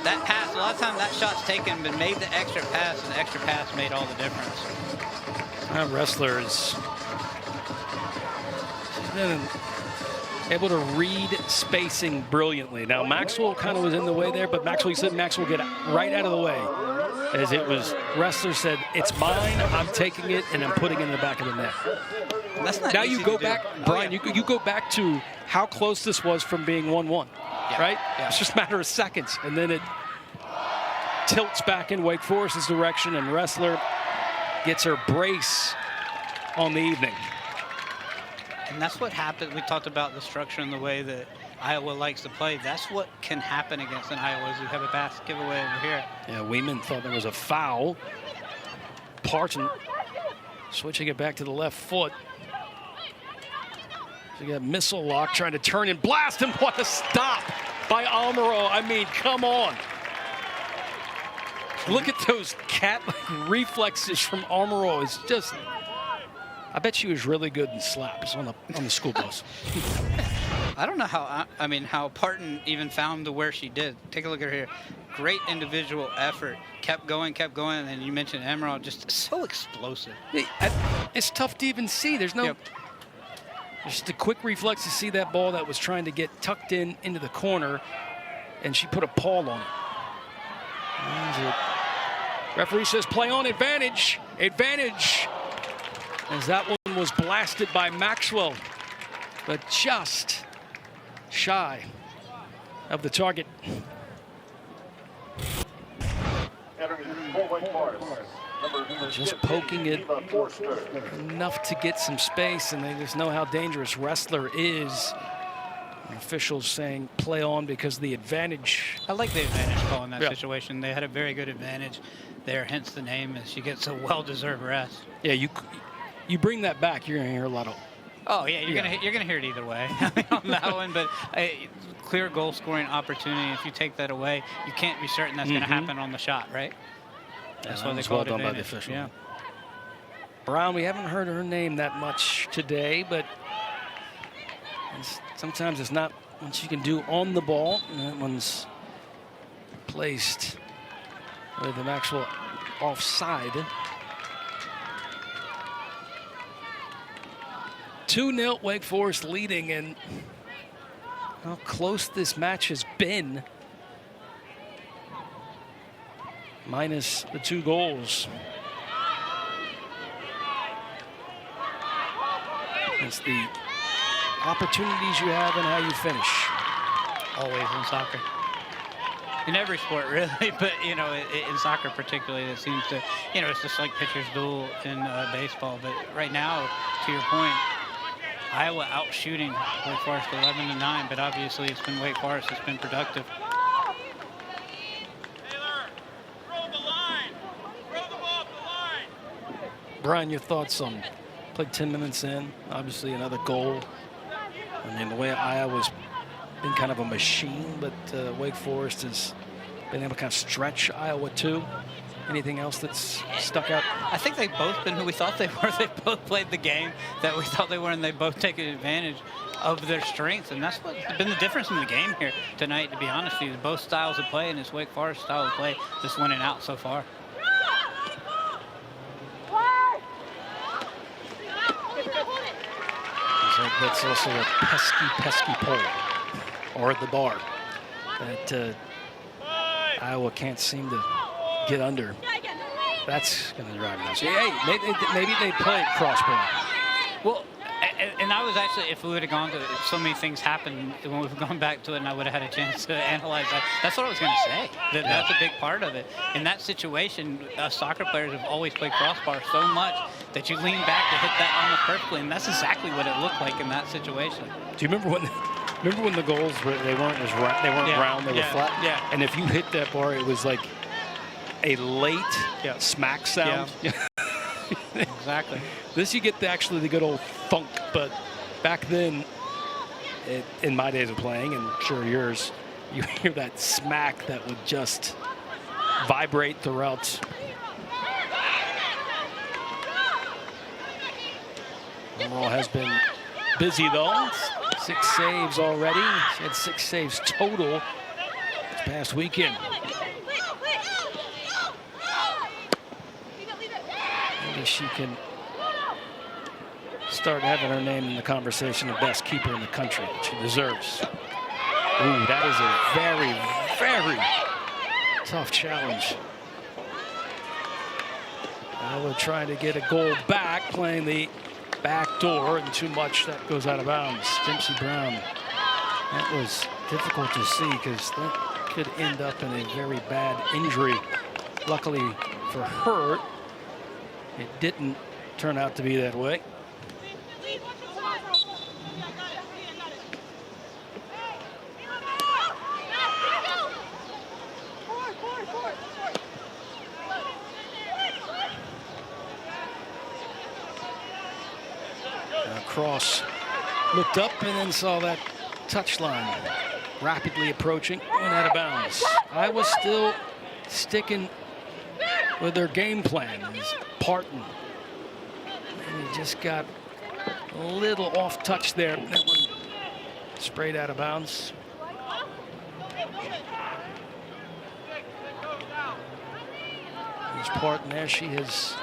That pass, a lot of times that shot's taken, but made the extra pass, and the extra pass made all the difference. Ressler is been able to read spacing brilliantly. Now Maxwell kind of was in the way there, but Maxwell, you said Maxwell get right out of the way. As it was, Ressler said, "It's mine. I'm taking it, and I'm putting it in the back of the net." That's not now easy you go to do. back, Brian. You go back to how close this was from being 1-1, right? Yeah. It's just a matter of seconds, and then it tilts back in Wake Forest's direction, and Ressler gets her brace on the evening. And that's what happened. We talked about the structure and the way that Iowa likes to play. That's what can happen against an Iowa is you have a pass giveaway over here. Yeah, Weeman thought there was a foul. Parton switching it back to the left foot. So you got missile lock trying to turn and blast him. What a stop by Amaral. I mean, come on. Look at those cat-like reflexes from Amaral. It's just, I bet she was really good in slaps on the school bus. I don't know how Parton even found to where she did. Take a look at her here. Great individual effort. Kept going, and you mentioned Emerald, just so explosive. it's tough to even see. There's no, just a quick reflex to see that ball that was trying to get tucked into the corner, and she put a paw on it. Referee says play on, advantage, advantage. As that one was blasted by Maxwell, but just shy of the target. Just poking it enough to get some space, and they just know how dangerous Ressler is. And officials saying play on because of the advantage. I like the advantage call in that situation. They had a very good advantage there, hence the name, as she gets a well-deserved rest. Yeah, you bring that back, you're going to hear a lot of. Oh yeah, you're gonna hear it either way on that one. But a clear goal scoring opportunity. If you take that away, you can't be certain that's gonna happen on the shot, right? That's why they call it advantage. By the official. Yeah. Brown, we haven't heard her name that much today, but sometimes it's not what she can do on the ball. And that one's placed with the Maxwell offside. 2-0 Wake Forest leading, and how close this match has been. Minus the 2 goals. It's the opportunities you have and how you finish. Always in soccer. In every sport, really, but, you know, in soccer particularly, it seems to, you know, it's just like pitcher's duel in baseball. But right now, to your point, Iowa out shooting Wake Forest 11-9, but obviously it's been Wake Forest that's been productive. Brian, your thoughts on played 10 minutes in, obviously another goal. I mean, the way Iowa's been kind of a machine, but Wake Forest has been able to kind of stretch Iowa too. Anything else that's stuck out? I think they've both been who we thought they were. They both played the game that we thought they were, and they both taken advantage of their strengths. And that's what's been the difference in the game here tonight, to be honest with you. Both styles of play, and it's Wake Forest style of play just winning out so far. That's also a pesky pole, or the bar, that Iowa can't seem to get under. That's going to drive me nuts. Hey, maybe they played crossbar. Well, and I was actually, if we would have gone to so many things happened when we've gone back to it, and I would have had a chance to analyze that. That's what I was going to say. That's a big part of it. In that situation, soccer players have always played crossbar so much that you lean back to hit that almost perfectly, and that's exactly what it looked like in that situation. Do you remember when the goals were, they weren't round, they were flat? Yeah. And if you hit that bar, it was like a late smack sound. Yeah. Exactly. This you get actually the good old thunk, but back then, in my days of playing, and sure yours, you hear that smack that would just vibrate throughout. Emerald has been busy though. 6 saves already. She had 6 saves total this past weekend. Maybe she can start having her name in the conversation of best keeper in the country. She deserves. Ooh, that is a very, very tough challenge. Iowa trying to get a goal back, playing the back door, and too much that goes out of bounds. Dempsey Brown. That was difficult to see because that could end up in a very bad injury. Luckily for her, it didn't turn out to be that way. Cross looked up and then saw that touchline rapidly approaching, went out of bounds. Iowa still sticking with their game plan. Is Parton, and he just got a little off touch there. That one sprayed out of bounds. Coach Parton there, she has,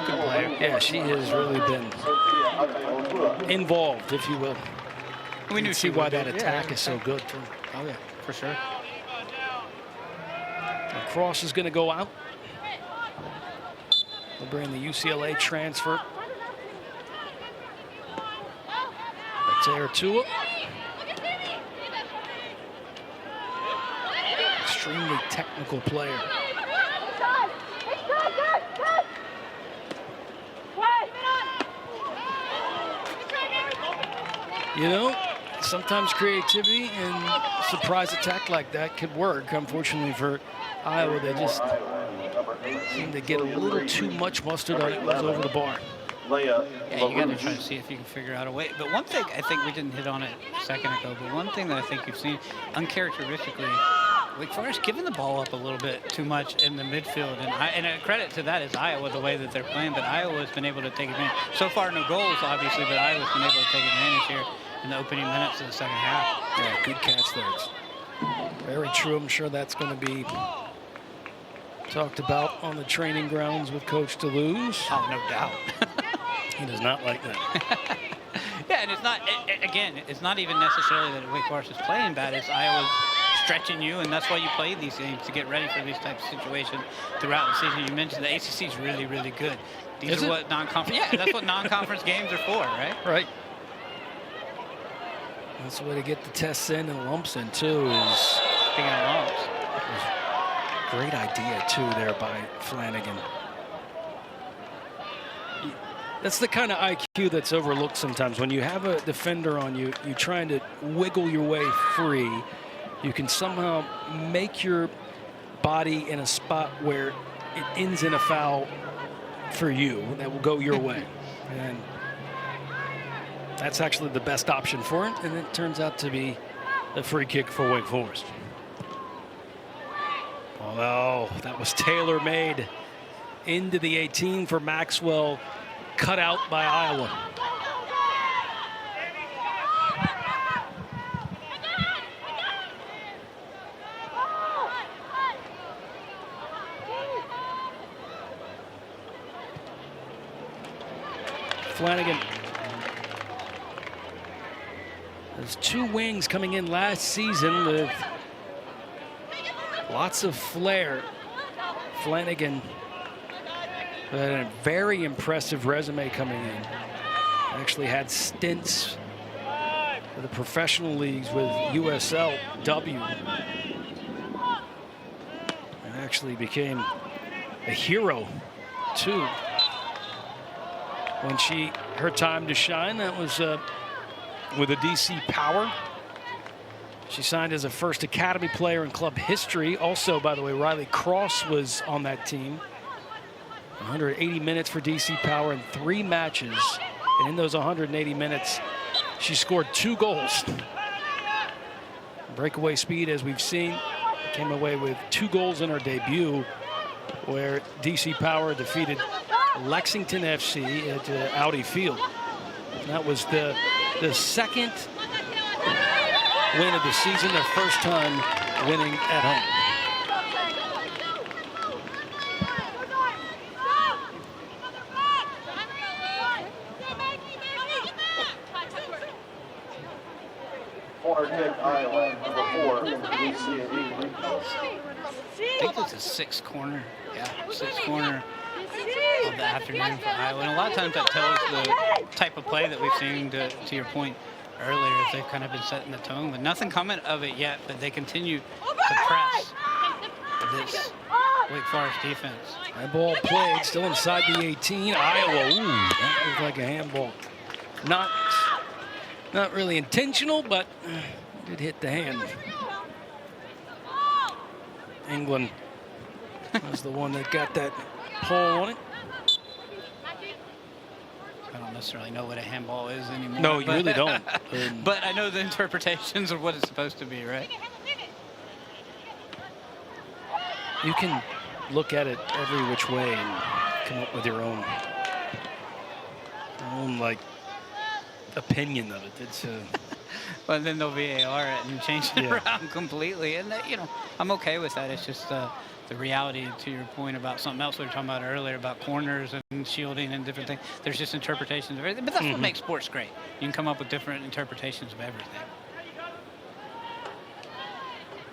Good player. yeah, she has really been involved, if you will. We You knew see she why would that be. attack Yeah, is so good, too. Oh, yeah, for sure. The cross is going to go out. We'll bring the UCLA transfer. That's Tua. Extremely technical player. You know, sometimes creativity and surprise attack like that could work. Unfortunately for Iowa, they just seem to get a little too much mustard on it. It was over the bar. Yeah, you got to try to see if you can figure out a way. But one thing, I think we didn't hit on it a second ago, but one thing that I think you've seen uncharacteristically, Wake Forest giving the ball up a little bit too much in the midfield. And a credit to that is Iowa, the way that they're playing. But Iowa's been able to take advantage. So far, no goals, obviously, but Iowa's been able to take advantage here in the opening minutes of the second half. Yeah, good catch there. It's very true. I'm sure that's going to be talked about on the training grounds with Coach Deleuze. Oh, no doubt. He does not like that. Yeah, and it's not, again, it's not even necessarily that Wake Forest is playing bad. It's Iowa stretching you, and that's why you play these games, to get ready for these types of situations throughout the season. You mentioned the ACC is really, really good. These are what non-conference, yeah, that's what non-conference games are for, right? Right. That's the way to get the tests in and lumps in, too, is Speaking of lumps. great idea, too, there by Flanagan. That's the kind of IQ that's overlooked sometimes. When you have a defender on you, you're trying to wiggle your way free. You can somehow make your body in a spot where it ends in a foul for you that will go your way. And that's actually the best option for it. And it turns out to be a free kick for Wake Forest. Oh, that was tailor-made into the 18 for Maxwell. Cut out by Iowa. Flanagan. There's two wings coming in last season with lots of flair. Flanagan, a very impressive resume coming in. Actually had stints for the professional leagues with USLW. And actually became a hero, too. When her time to shine, that was with a DC Power. She signed as a first academy player in club history. Also, by the way, Riley Cross was on that team. 180 minutes for DC Power in 3 matches. And in those 180 minutes, she scored 2 goals. Breakaway speed, as we've seen, came away with 2 goals in her debut, where DC Power defeated Lexington FC at Audi Field. That was the second win of the season, their first time winning at home. Iowa, number 4, I think it's a 6th corner. Yeah, 6th corner of the afternoon for Iowa. And a lot of times that tells the type of play that we've seen, to your point earlier, if they've kind of been setting the tone. But nothing coming of it yet, but they continue to press this Wake Forest defense. That ball played, still inside the 18. Iowa, ooh, that looked like a handball. Not really intentional, but it hit the hand. England was the one that got that pull on it. I don't necessarily know what a handball is anymore. No, you really don't. But I know the interpretations of what it's supposed to be, right? You can look at it every which way and come up with your own like opinion of it. It's But then they'll VAR it and change it around completely. And, you know, I'm okay with that. It's just the reality, to your point about something else we were talking about earlier about corners and shielding and different things. There's just interpretations of everything. But that's what makes sports great. You can come up with different interpretations of everything.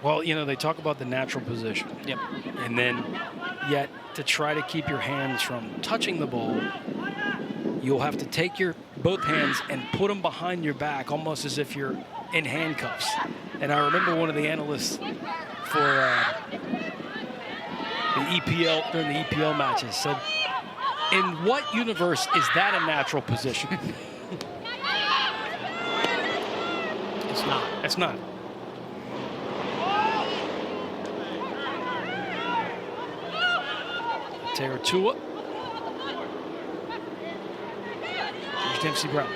Well, you know, they talk about the natural position. Yep. And then yet to try to keep your hands from touching the ball, you'll have to take your both hands and put them behind your back almost as if you're in handcuffs. And I remember one of the analysts for the EPL, during the EPL matches, said, in what universe is that a natural position? It's not. It's not. Taylor Tua. Here's Dempsey Brown.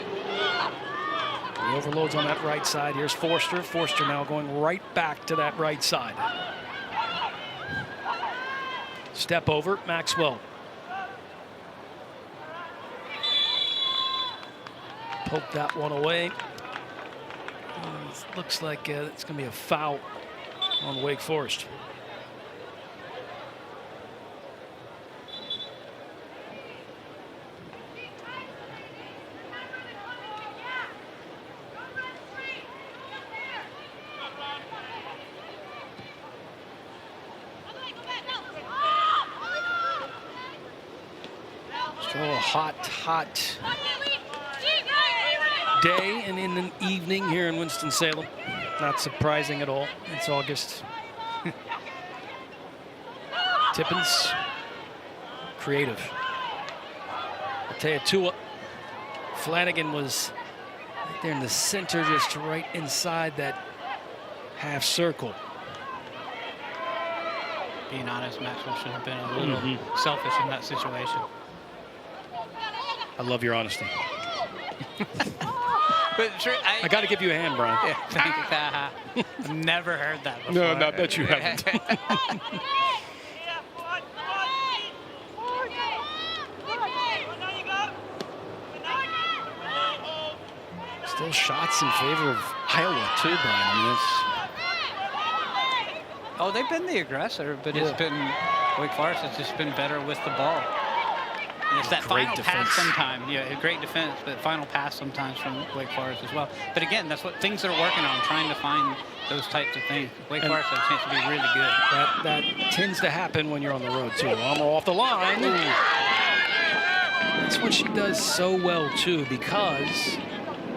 He overloads on that right side. Here's Forster. Forster now going right back to that right side. Step over, Maxwell. Poke that one away. Looks like it's going to be a foul on Wake Forest. Still a hot day and in the evening here in Winston-Salem. Not surprising at all. It's August. Tippins, creative. Tua. Flanagan was right there in the center, just right inside that half circle. Being honest, Maxwell should have been a little selfish in that situation. I love your honesty. But I got to give you a hand, Brian. Yeah, thank you. I've never heard that before. No, I bet you haven't. Still shots in favor of Iowa, too, Brian. I mean, oh, they've been the aggressor, but it's been Wake Forest has just been better with the ball. And it's that final pass sometimes. Yeah, great defense, but final pass sometimes from Wake Forest as well. But again, that's what things they're working on, trying to find those types of things. Wake Forest has a chance to be really good. That tends to happen when you're on the road, too. Armor off the line. Ooh. That's what she does so well, too, because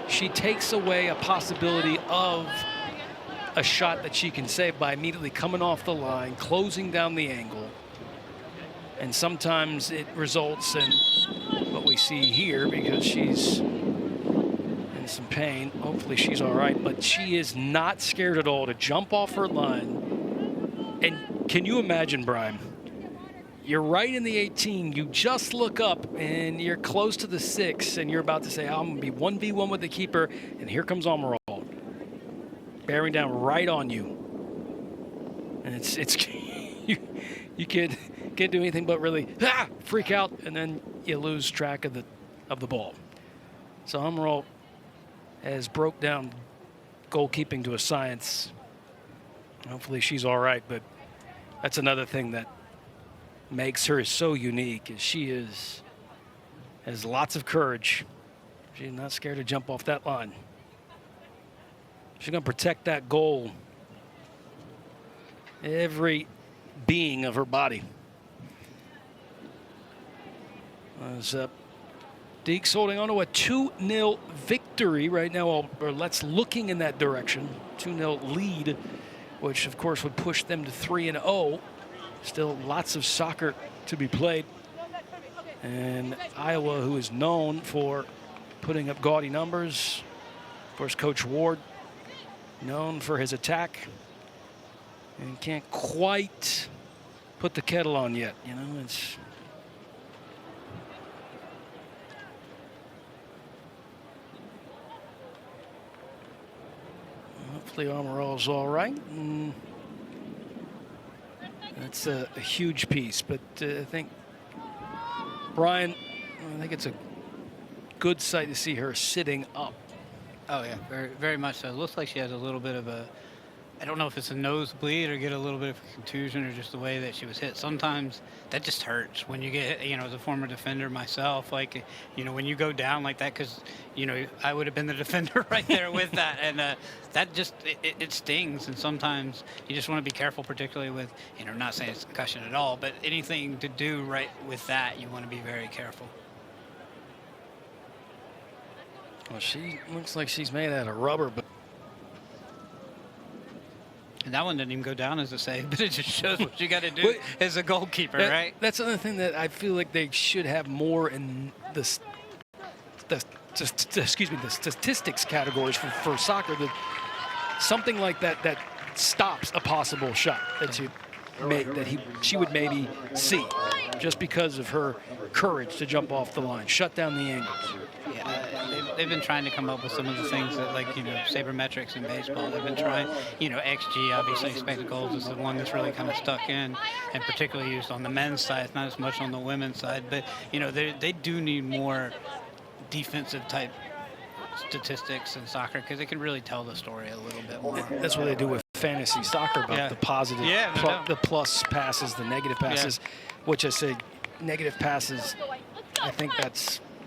she takes away a possibility of a shot that she can save by immediately coming off the line, closing down the angle. And sometimes it results in what we see here because she's in some pain. Hopefully she's all right, but she is not scared at all to jump off her line. And can you imagine, Brian? You're right in the 18. You just look up and you're close to the 6 and you're about to say, I'm going to be 1v1 with the keeper. And here comes Amaral bearing down right on you. And it's you can't do anything but really freak out, and then you lose track of the ball. So Amaral has broke down goalkeeping to a science. Hopefully she's all right, but that's another thing that makes her so unique is she has lots of courage. She's not scared to jump off that line. She's going to protect that goal. Every being of her body. As Deeks holding on to a 2-0 victory right now, or let's looking in that direction. 2-0 lead, which of course would push them to 3-0. Still lots of soccer to be played. And Iowa, who is known for putting up gaudy numbers. Of course, Coach Ward, known for his attack. And can't quite put the kettle on yet. You know, it's... Hopefully Amaral's all right. That's a huge piece, but I think, Brian, I think it's a good sight to see her sitting up. Oh, yeah, very, very much so. It looks like she has a little bit of a, I don't know if it's a nosebleed or get a little bit of a contusion or just the way that she was hit. Sometimes that just hurts when you get, as a former defender myself, like, when you go down like that, because, I would have been the defender right there with that. And that just, it stings. And sometimes you just want to be careful, particularly with, not saying it's concussion at all, but anything to do right with that, you want to be very careful. Well, she looks like she's made out of rubber, but and that one didn't even go down as a save, but it just shows what you got to do as a goalkeeper, right? That's another thing that I feel like they should have more in the statistics categories for soccer. That something like that stops a possible shot that she would maybe see, just because of her courage to jump off the line, shut down the angles. Yeah, they've been trying to come up with some of the things that, like, sabermetrics in baseball. They've been trying, XG, obviously, expected goals is the one that's really kind of stuck in, and particularly used on the men's side, not as much on the women's side. But, they do need more defensive type statistics in soccer, because it can really tell the story a little bit more. That's what they do with fantasy soccer, about the positive, the plus passes, the negative passes, which I say negative passes, I think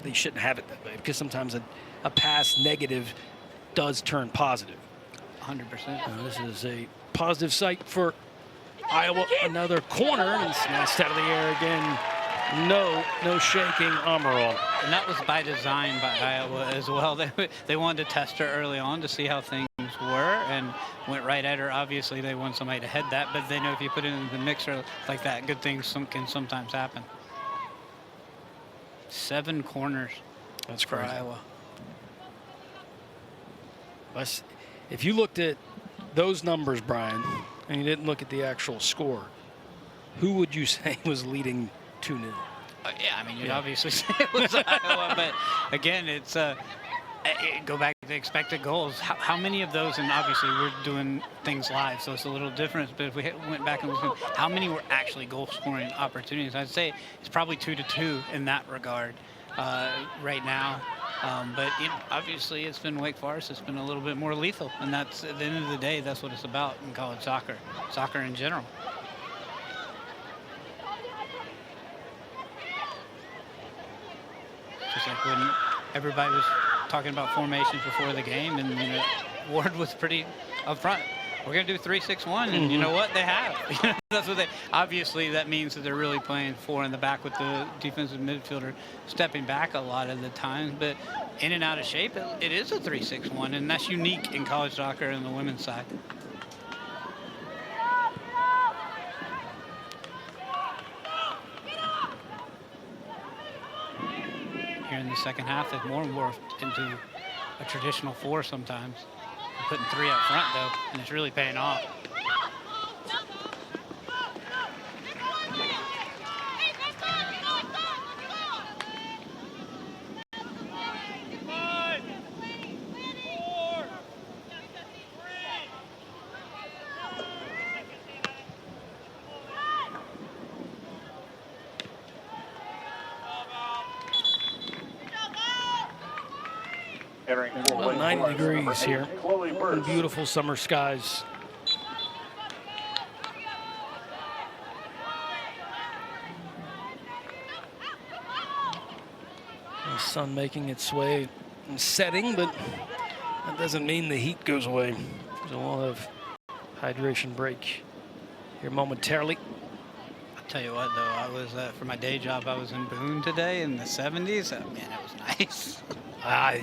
they shouldn't have it that way, because sometimes a pass negative does turn positive. 100%. This is a positive sight for Iowa. Another corner, and snatched out of the air again. No shaking Amaral. And that was by design by Iowa as well. They wanted to test her early on to see how things were, and went right at her. Obviously, they want somebody to head that, but they know if you put it in the mixer like that, good things can sometimes happen. 7 corners. That's for crazy. Iowa. If you looked at those numbers, Brian, and you didn't look at the actual score, who would you say was leading 2-0? You'd obviously say it was Iowa, but again, it's go back to expected goals. How many of those, and obviously we're doing things live, so it's a little different, but if we went back and looked at how many were actually goal-scoring opportunities, I'd say it's probably 2-2 in that regard right now. But obviously it's been Wake Forest. It's been a little bit more lethal, and that's, at the end of the day, that's what it's about in college soccer in general. Just like when everybody was talking about formations before the game, and Ward was pretty upfront. We're going to do 3-6-1, and you know what? They have. That's what obviously, that means that they're really playing 4 in the back with the defensive midfielder stepping back a lot of the times. But in and out of shape, it is a 3-6-1, and that's unique in college soccer and the women's side. Here in the second half, they've more morphed into a traditional 4 sometimes. They're putting 3 up front, though, and it's really paying off. About 90 degrees here. Beautiful summer skies. The sun making its way and setting, but that doesn't mean the heat goes away. So we'll have hydration break here momentarily. I'll tell you what, though, I was for my day job, I was in Boone today in the 70s. Oh, man, that was nice.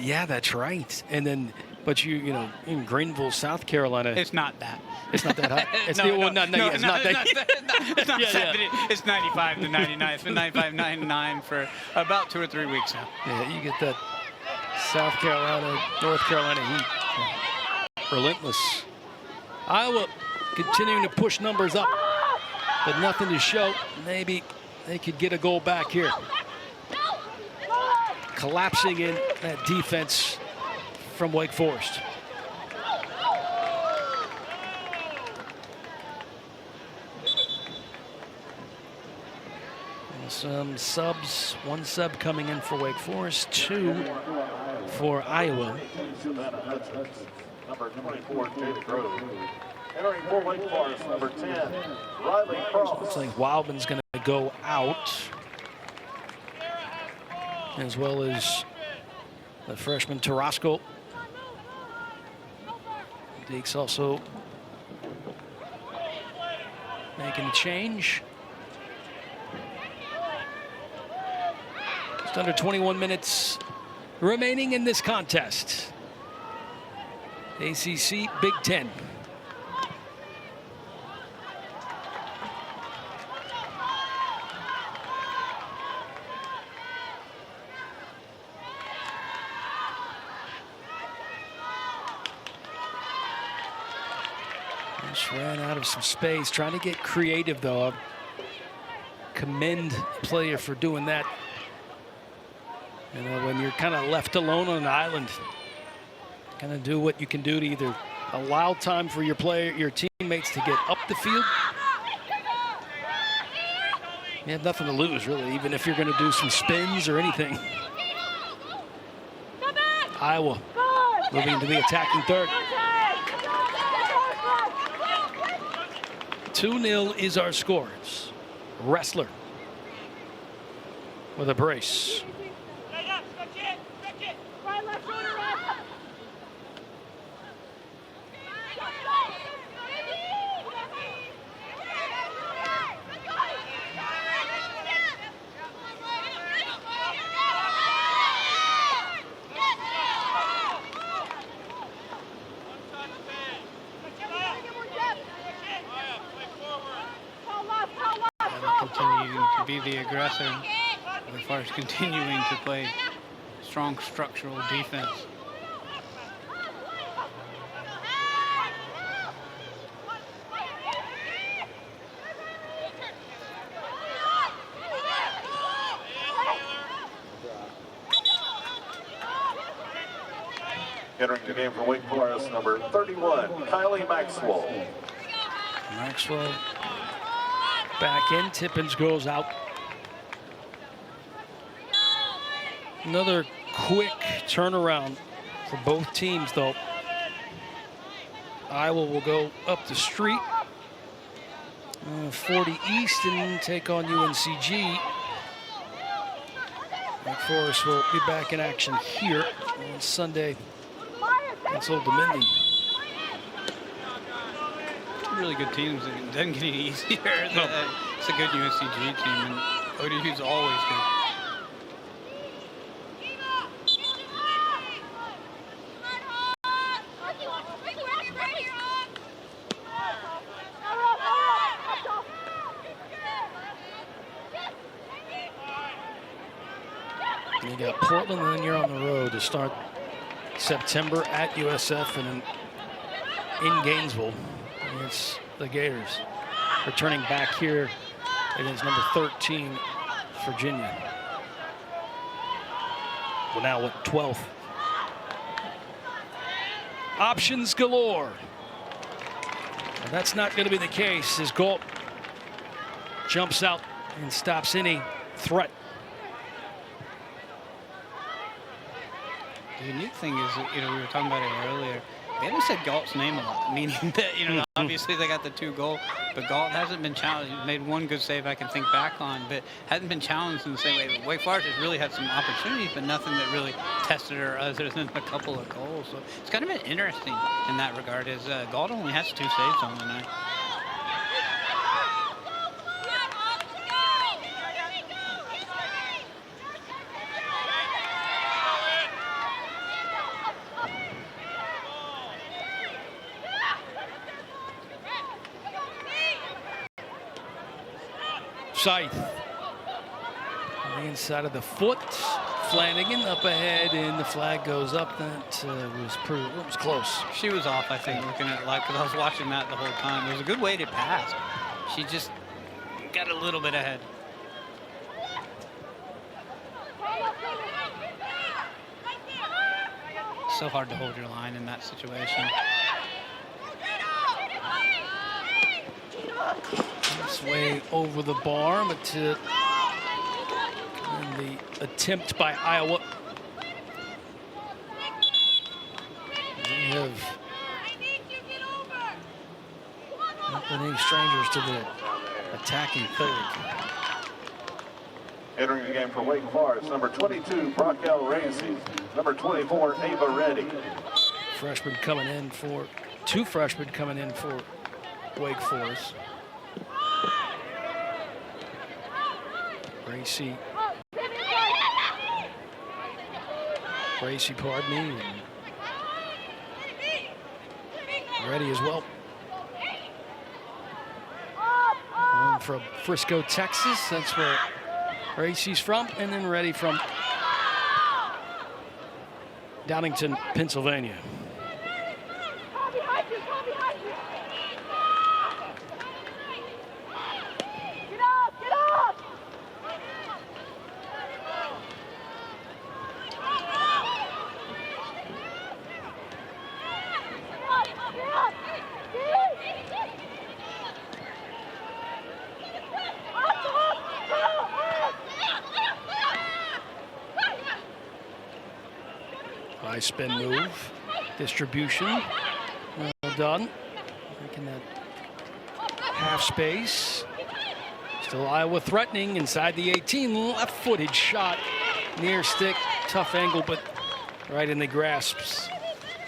Yeah, that's right. And then, but you know, in Greenville, South Carolina, it's not that. It's not that hot. It's not that. It's not 70. It's 95 to 99. It's been 95, 99 for about 2 or 3 weeks now. Yeah, you get that South Carolina, North Carolina heat. Relentless. Iowa continuing to push numbers up, but nothing to show. Maybe they could get a goal back here. Collapsing in that defense from Wake Forest. And some subs, 1 sub coming in for Wake Forest, 2 for Iowa. Number 24, Jada Grove. Entering for Wake Forest, number 10, Riley Cross. Looks like Wildman's going to go out, as well as the freshman Tarasco. Deeks also making a change. Just under 21 minutes remaining in this contest. ACC Big Ten. Just ran out of some space, trying to get creative though. I commend the player for doing that. You know, when you're kind of left alone on an island, kind of do what you can do to either allow time for your teammates to get up the field. You have nothing to lose, really, even if you're going to do some spins or anything. Iowa moving to the attacking third. 2-0 is our scores. Ressler with a brace. Continuing to be the aggressor as far as continuing to play strong structural defense. Entering the game for Wake Forest, number 31, Kylie Maxwell. Maxwell back in. Tippins goes out. Another quick turnaround for both teams, though. Iowa will go up the street, 40 East, and take on UNCG. Wake Forest will be back in action here on Sunday against Old Dominion. Really good teams. It doesn't get any easier. No. It's a good UNCG team, and ODU's always good. You got Portland, and then you're on the road to start September at USF and in Gainesville against the Gators. Returning back here against number 13, Virginia. Well, now what, 12th? Options galore. And that's not going to be the case as Galt jumps out and stops any threat. The unique thing is, we were talking about it earlier. They haven't said Galt's name a lot, meaning that, obviously they got the 2 goal, but Galt hasn't been challenged. He made one good save I can think back on, but hasn't been challenged in the same way. Wake Forest has really had some opportunities, but nothing that really tested her other than a couple of goals. So it's kind of been interesting in that regard, as Galt only has 2 saves on the night. Scythe on the inside of the foot. Flanagan up ahead, and the flag goes up. That was close. She was off, I think, looking at it like, because I was watching that the whole time. It was a good weighted pass. She just got a little bit ahead. So hard to hold your line in that situation. It's way over the bar, but and the attempt by Iowa any strangers to the attacking third. Entering the game for Wake Forest, number 22, Brockell Racy. Number 24, Ava Reddy. Freshman coming in for, 2 freshmen coming in for Wake Forest. Racy, pardon me, and Reddy as well. One from Frisco, Texas. That's where Racy's from, and then Reddy from Downingtown, Pennsylvania. High spin move, distribution, well done. Making that half space. Still Iowa threatening inside the 18, left-footed shot, near stick, tough angle, but right in the grasps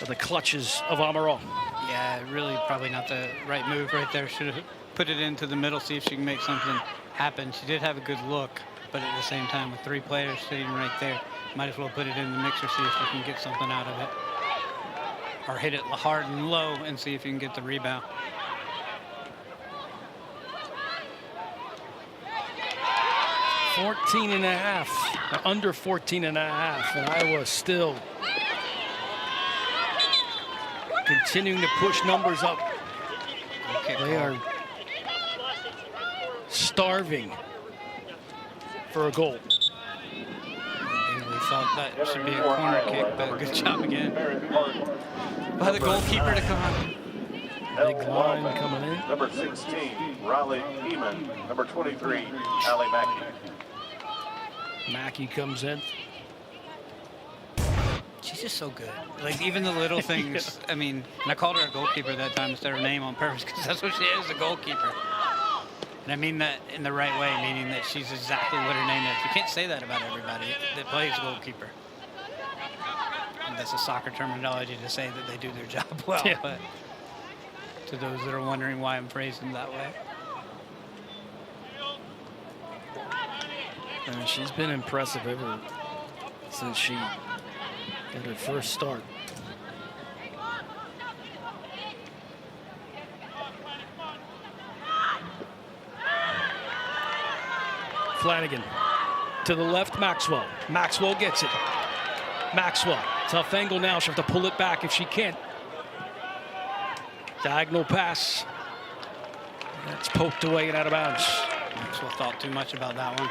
of the clutches of Amaral. Yeah, really probably not the right move right there. Should have put it into the middle, see if she can make something happen. She did have a good look, but at the same time, with 3 players sitting right there, might as well put it in the mixer, see if you can get something out of it. Or hit it hard and low and see if you can get the rebound. Under 14 and a half, and Iowa still continuing to push numbers up. They are starving for a goal. Thought that should be a corner kick, but good job again by the goalkeeper to come out. Big line coming in. Number 16, Riley Heeman. Number 23, Allie Mackey. Mackey comes in. She's just so good. Like, even the little things. I mean, and I called her a goalkeeper that time instead of her name on purpose, because that's what she is, a goalkeeper. And I mean that in the right way, meaning that she's exactly what her name is. You can't say that about everybody that plays goalkeeper. And that's a soccer terminology to say that they do their job well. Yeah. But to those that are wondering why I'm phrasing that way. And she's been impressive ever since she got her first start. Flanagan to the left, Maxwell. Maxwell gets it. Maxwell, tough angle now. She'll have to pull it back if she can. Diagonal pass. That's poked away and out of bounds. Maxwell thought too much about that one.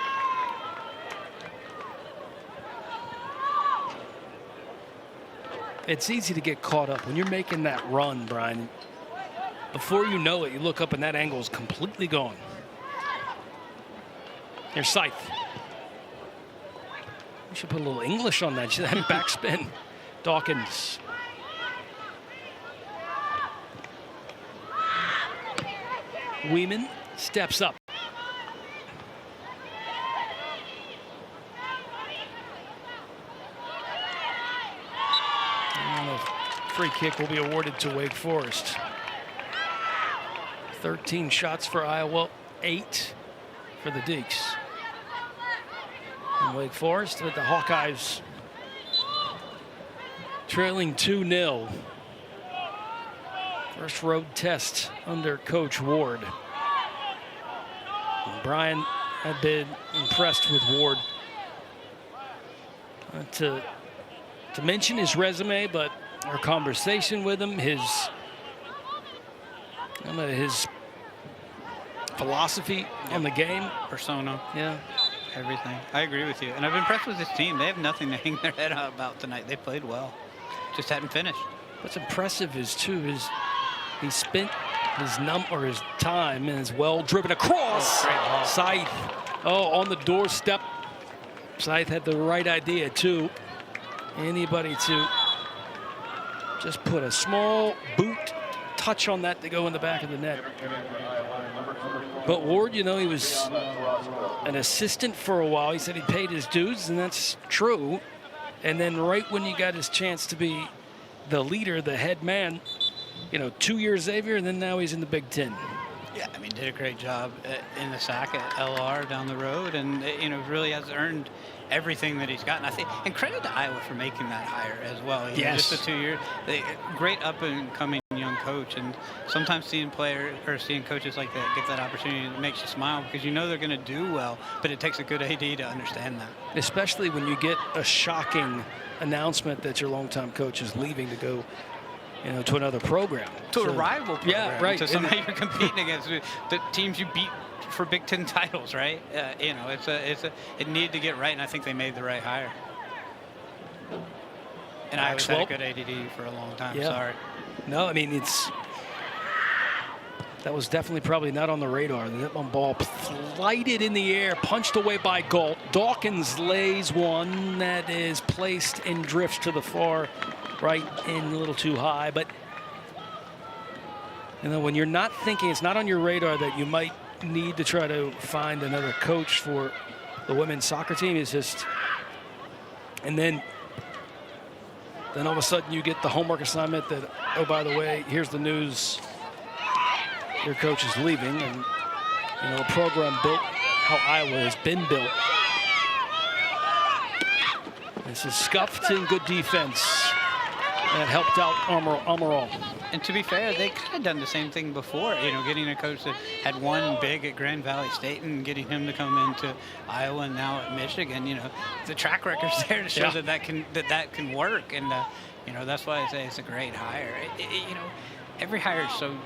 It's easy to get caught up when you're making that run, Brian. Before you know it, you look up and that angle is completely gone. Here's Scythe. We should put a little English on that. That backspin. Dawkins. Weeman steps up. And a free kick will be awarded to Wake Forest. 13 shots for Iowa, 8 for the Deeks. And Wake Forest with the Hawkeyes trailing 2-0. First road test under Coach Ward. And Brian had been impressed with Ward. To mention his resume, but our conversation with him, his philosophy on the game. Persona. Yeah. Everything. I agree with you. And I've been impressed with this team. They have nothing to hang their head out about tonight. They played well. Just hadn't finished. What's impressive is, too, is he spent his time and is well driven across. Great ball. Scythe. On the doorstep. Scythe had the right idea, too. Anybody to just put a small boot touch on that to go in the back of the net. But Ward, you know, he was an assistant for a while. He said he paid his dues, and that's true. And then right when you got his chance to be the leader, the head man, you know, 2 years Xavier, and then now he's in the Big Ten. Yeah, I mean, did a great job in the SAC at LR down the road, and you know, really has earned everything that he's gotten. I think, and credit to Iowa for making that hire as well. You know, Yes. just the 2 years, great up and coming young coach, and sometimes seeing coaches like that get that opportunity, it makes you smile because you know they're going to do well, but it takes a good AD to understand that. Especially when you get a shocking announcement that your longtime coach is leaving to go, you know, to another program. To a rival program. Yeah, right. To somebody you're competing against, the teams you beat for Big Ten titles, right? You know, it needed to get right, and I think they made the right hire. And I was had a good ADD for a long time. Yeah. Sorry. No, I mean, that was definitely probably not on the radar. The one ball flighted in the air, punched away by Galt. Dawkins lays one that is placed and drifts to the far right and a little too high. But, you know, when you're not thinking, it's not on your radar that you might need to try to find another coach for the women's soccer team, it's just, and then all of a sudden you get the homework assignment that, oh, by the way, here's the news, your coach is leaving. And, you know, a program built how Iowa has been built. This is scuffed and good defense. And it helped out Amaral. And to be fair, they could have done the same thing before, you know, getting a coach that had won big at Grand Valley State and getting him to come into Iowa and now at Michigan. You know, the track record's there to show that can work. And, you know, that's why I say it's a great hire. You know, every hire is so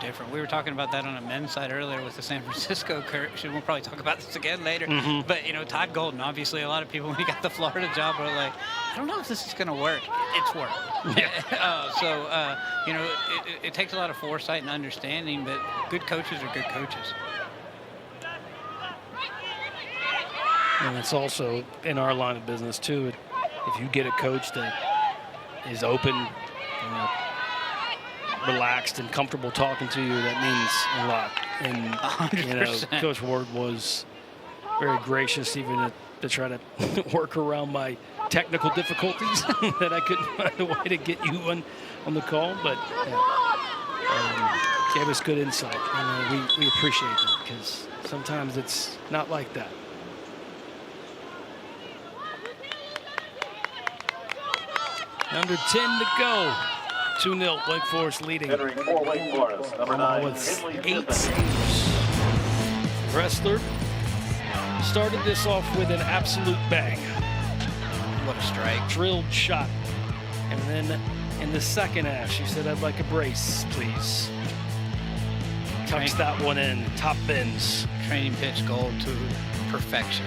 different. We were talking about that on a men's side earlier with the San Francisco coach. We'll probably talk about this again later. Mm-hmm. But, you know, Todd Golden, obviously a lot of people, when he got the Florida job, were like, I don't know if this is going to work. It's worked. You know, it takes a lot of foresight and understanding, but good coaches are good coaches. And it's also in our line of business, too. If you get a coach that is open, you know, relaxed and comfortable talking to you, that means a lot. And 100%. you know, Coach Ward was very gracious, even to try to work around my technical difficulties that I couldn't find a way to get you on the call, but gave us good insight, and we appreciate that because sometimes it's not like that. Under 10 to go. 2-0, Wake Forest leading. Entering for Wake Forest, number 9, With Henley 8 Gibbons. saves. Ressler started this off with an absolute bang. What a strike. Drilled shot. And then in the second half, she said, I'd like a brace, please. Tucks that one in, top bins. Training pitch goal to perfection.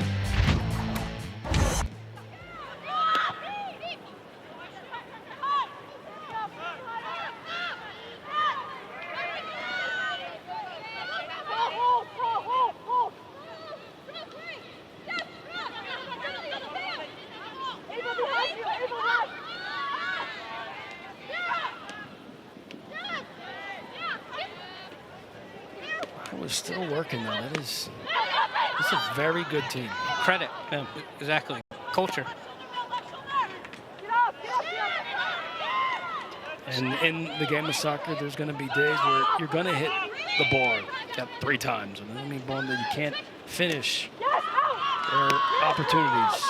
We're still working though. It's a very good team. Credit. Yeah, exactly. Culture. And in the game of soccer, there's going to be days where you're going to hit the bar 3 times. And I mean, that you can't finish. There are opportunities.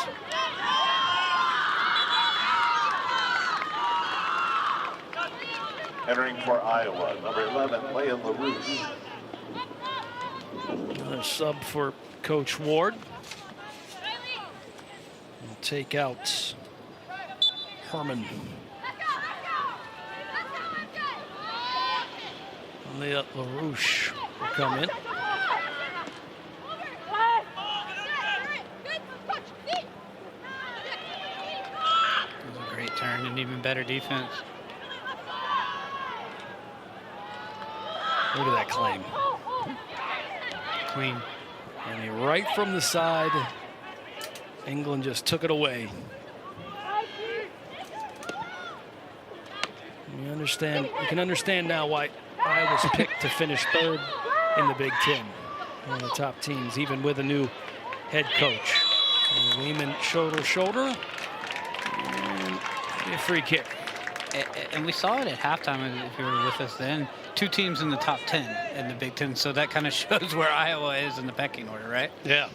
Entering for Iowa, number 11, Leah LaRouche. Another sub for Coach Ward. We'll take out Herman. Leah LaRouche will come in. That was a great turn and even better defense. Look at that claim. Clean. And right from the side, England just took it away. You can understand now why Iowa's picked to finish third in the Big Ten. One of the top teams, even with a new head coach. Lehman shoulder to shoulder. And a free kick. And we saw it at halftime if you were with us then. 2 teams in the top 10 in the Big Ten. So that kind of shows where Iowa is in the pecking order, right? Yeah.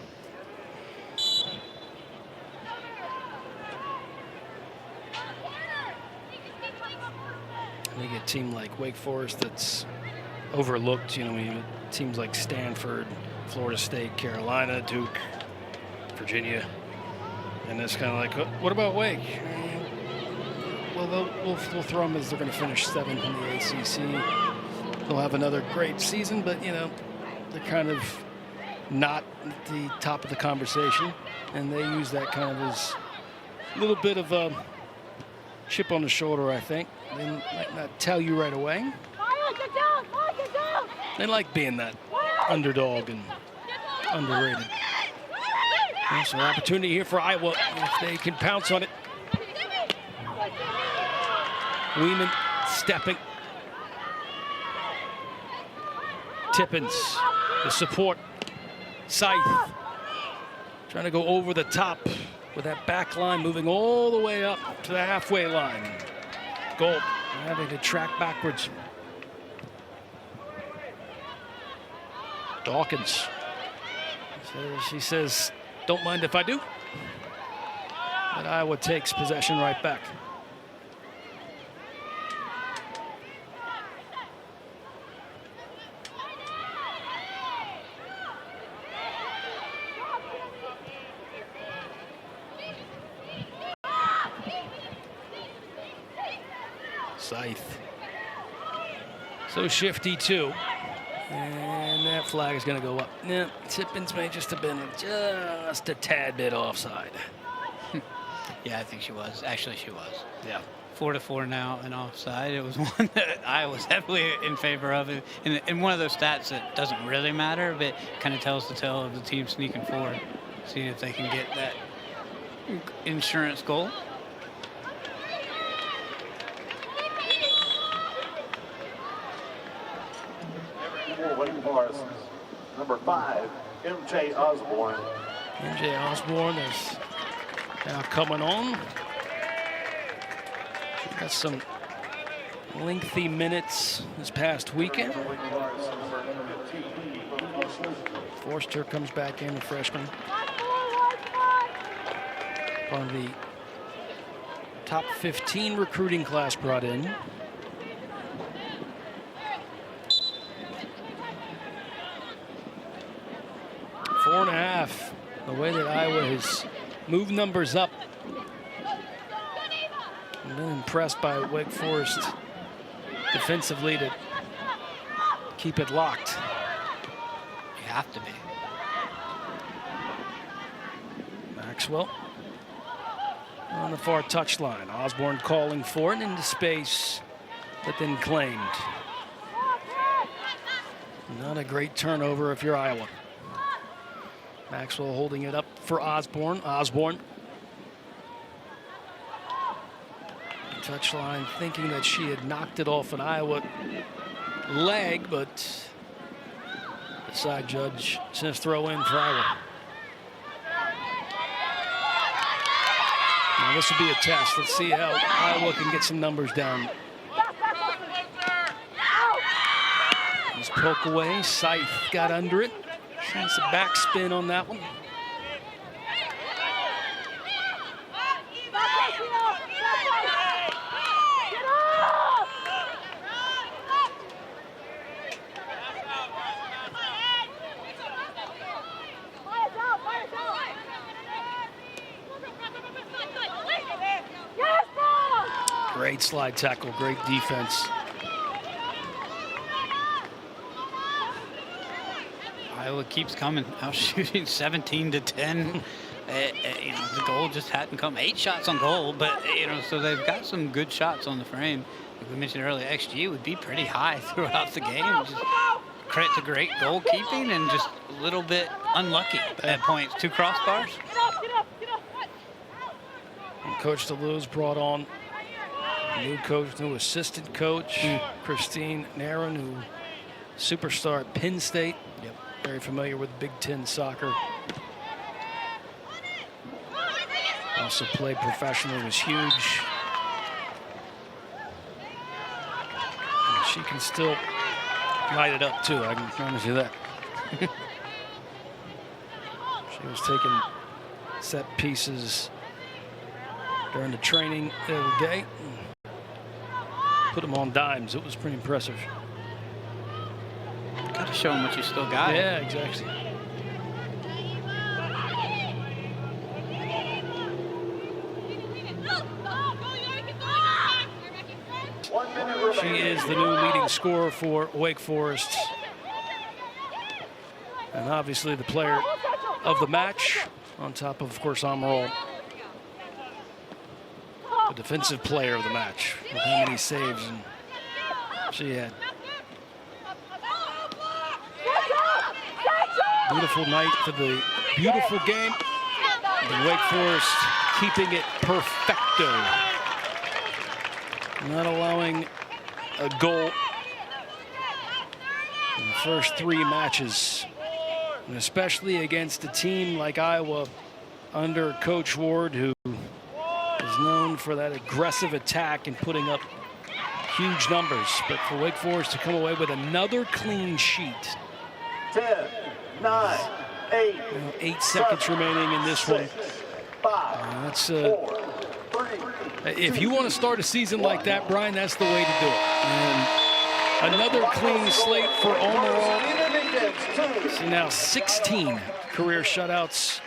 I think a team like Wake Forest that's overlooked, you know, teams like Stanford, Florida State, Carolina, Duke, Virginia. And it's kind of like, what about Wake? Well, we'll throw them as they're going to finish 7th in the ACC. They'll have another great season, but, you know, they're kind of not at the top of the conversation. And they use that kind of as a little bit of a chip on the shoulder, I think. They might not tell you right away. They like being that underdog and underrated. There's an opportunity here for Iowa if they can pounce on it. Weeman stepping. Tippins, the support. Scythe trying to go over the top with that back line, moving all the way up to the halfway line. Gold having to track backwards. Dawkins. She says, don't mind if I do. But Iowa takes possession right back. Scythe. So shifty too. And that flag is going to go up. Yeah, Tippins may just have been just a tad bit offside. Yeah, I think she was. Actually, she was. Yeah. 4-4 now and offside. It was one that I was heavily in favor of. And one of those stats that doesn't really matter, but kind of tells the tale of the team sneaking forward, seeing if they can get that insurance goal. Wake Forest, number 5, MJ Osborne. MJ Osborne is now coming on. She got some lengthy minutes this past weekend. Forster comes back in, a freshman. Part of the top 15 recruiting class brought in. Four and a half. The way that Iowa has moved numbers up. I've been impressed by Wake Forest defensively to keep it locked. You have to be. Maxwell on the far touchline. Osborne calling for it into space, but then claimed. Not a great turnover if you're Iowa. Maxwell holding it up for Osborne. Osborne. Touchline thinking that she had knocked it off an Iowa leg, but the side judge says throw in for Iowa. Now this will be a test. Let's see how Iowa can get some numbers down. Just poke away. Scythe got under it. It's a backspin on that one. Great slide tackle, great defense. Iowa keeps coming, out shooting 17-10. You know, the goal just hadn't come. 8 shots on goal, but you know, so they've got some good shots on the frame. Like we mentioned earlier, XG would be pretty high throughout the game. Just credit to great goalkeeping and just a little bit unlucky at points. 2 crossbars. And Coach DeLue's brought on New coach, new assistant coach, Christine Naron, who superstar at Penn State. Yep. Very familiar with Big Ten soccer. Also played professionally, was huge. And she can still light it up too, I can promise you that. She was taking set pieces during the training the other day. Put them on dimes. It was pretty impressive. Gotta show them what you still got. Yeah, exactly. She is the new leading scorer for Wake Forest. And obviously the player of the match, on top of course, Amaral. The defensive player of the match, with how many saves and she had. Beautiful night for the beautiful game. And Wake Forest keeping it perfecto. Not allowing a goal in the first 3 matches. And especially against a team like Iowa under Coach Ward, who is known for that aggressive attack and putting up huge numbers. But for Wake Forest to come away with another clean sheet. 10, 9, 8, 8 seconds remaining in this one. 5, That's 4, 3, if you want to start a season like that, Brian, that's the way to do it. And another clean slate for Omaral. See now 16 career shutouts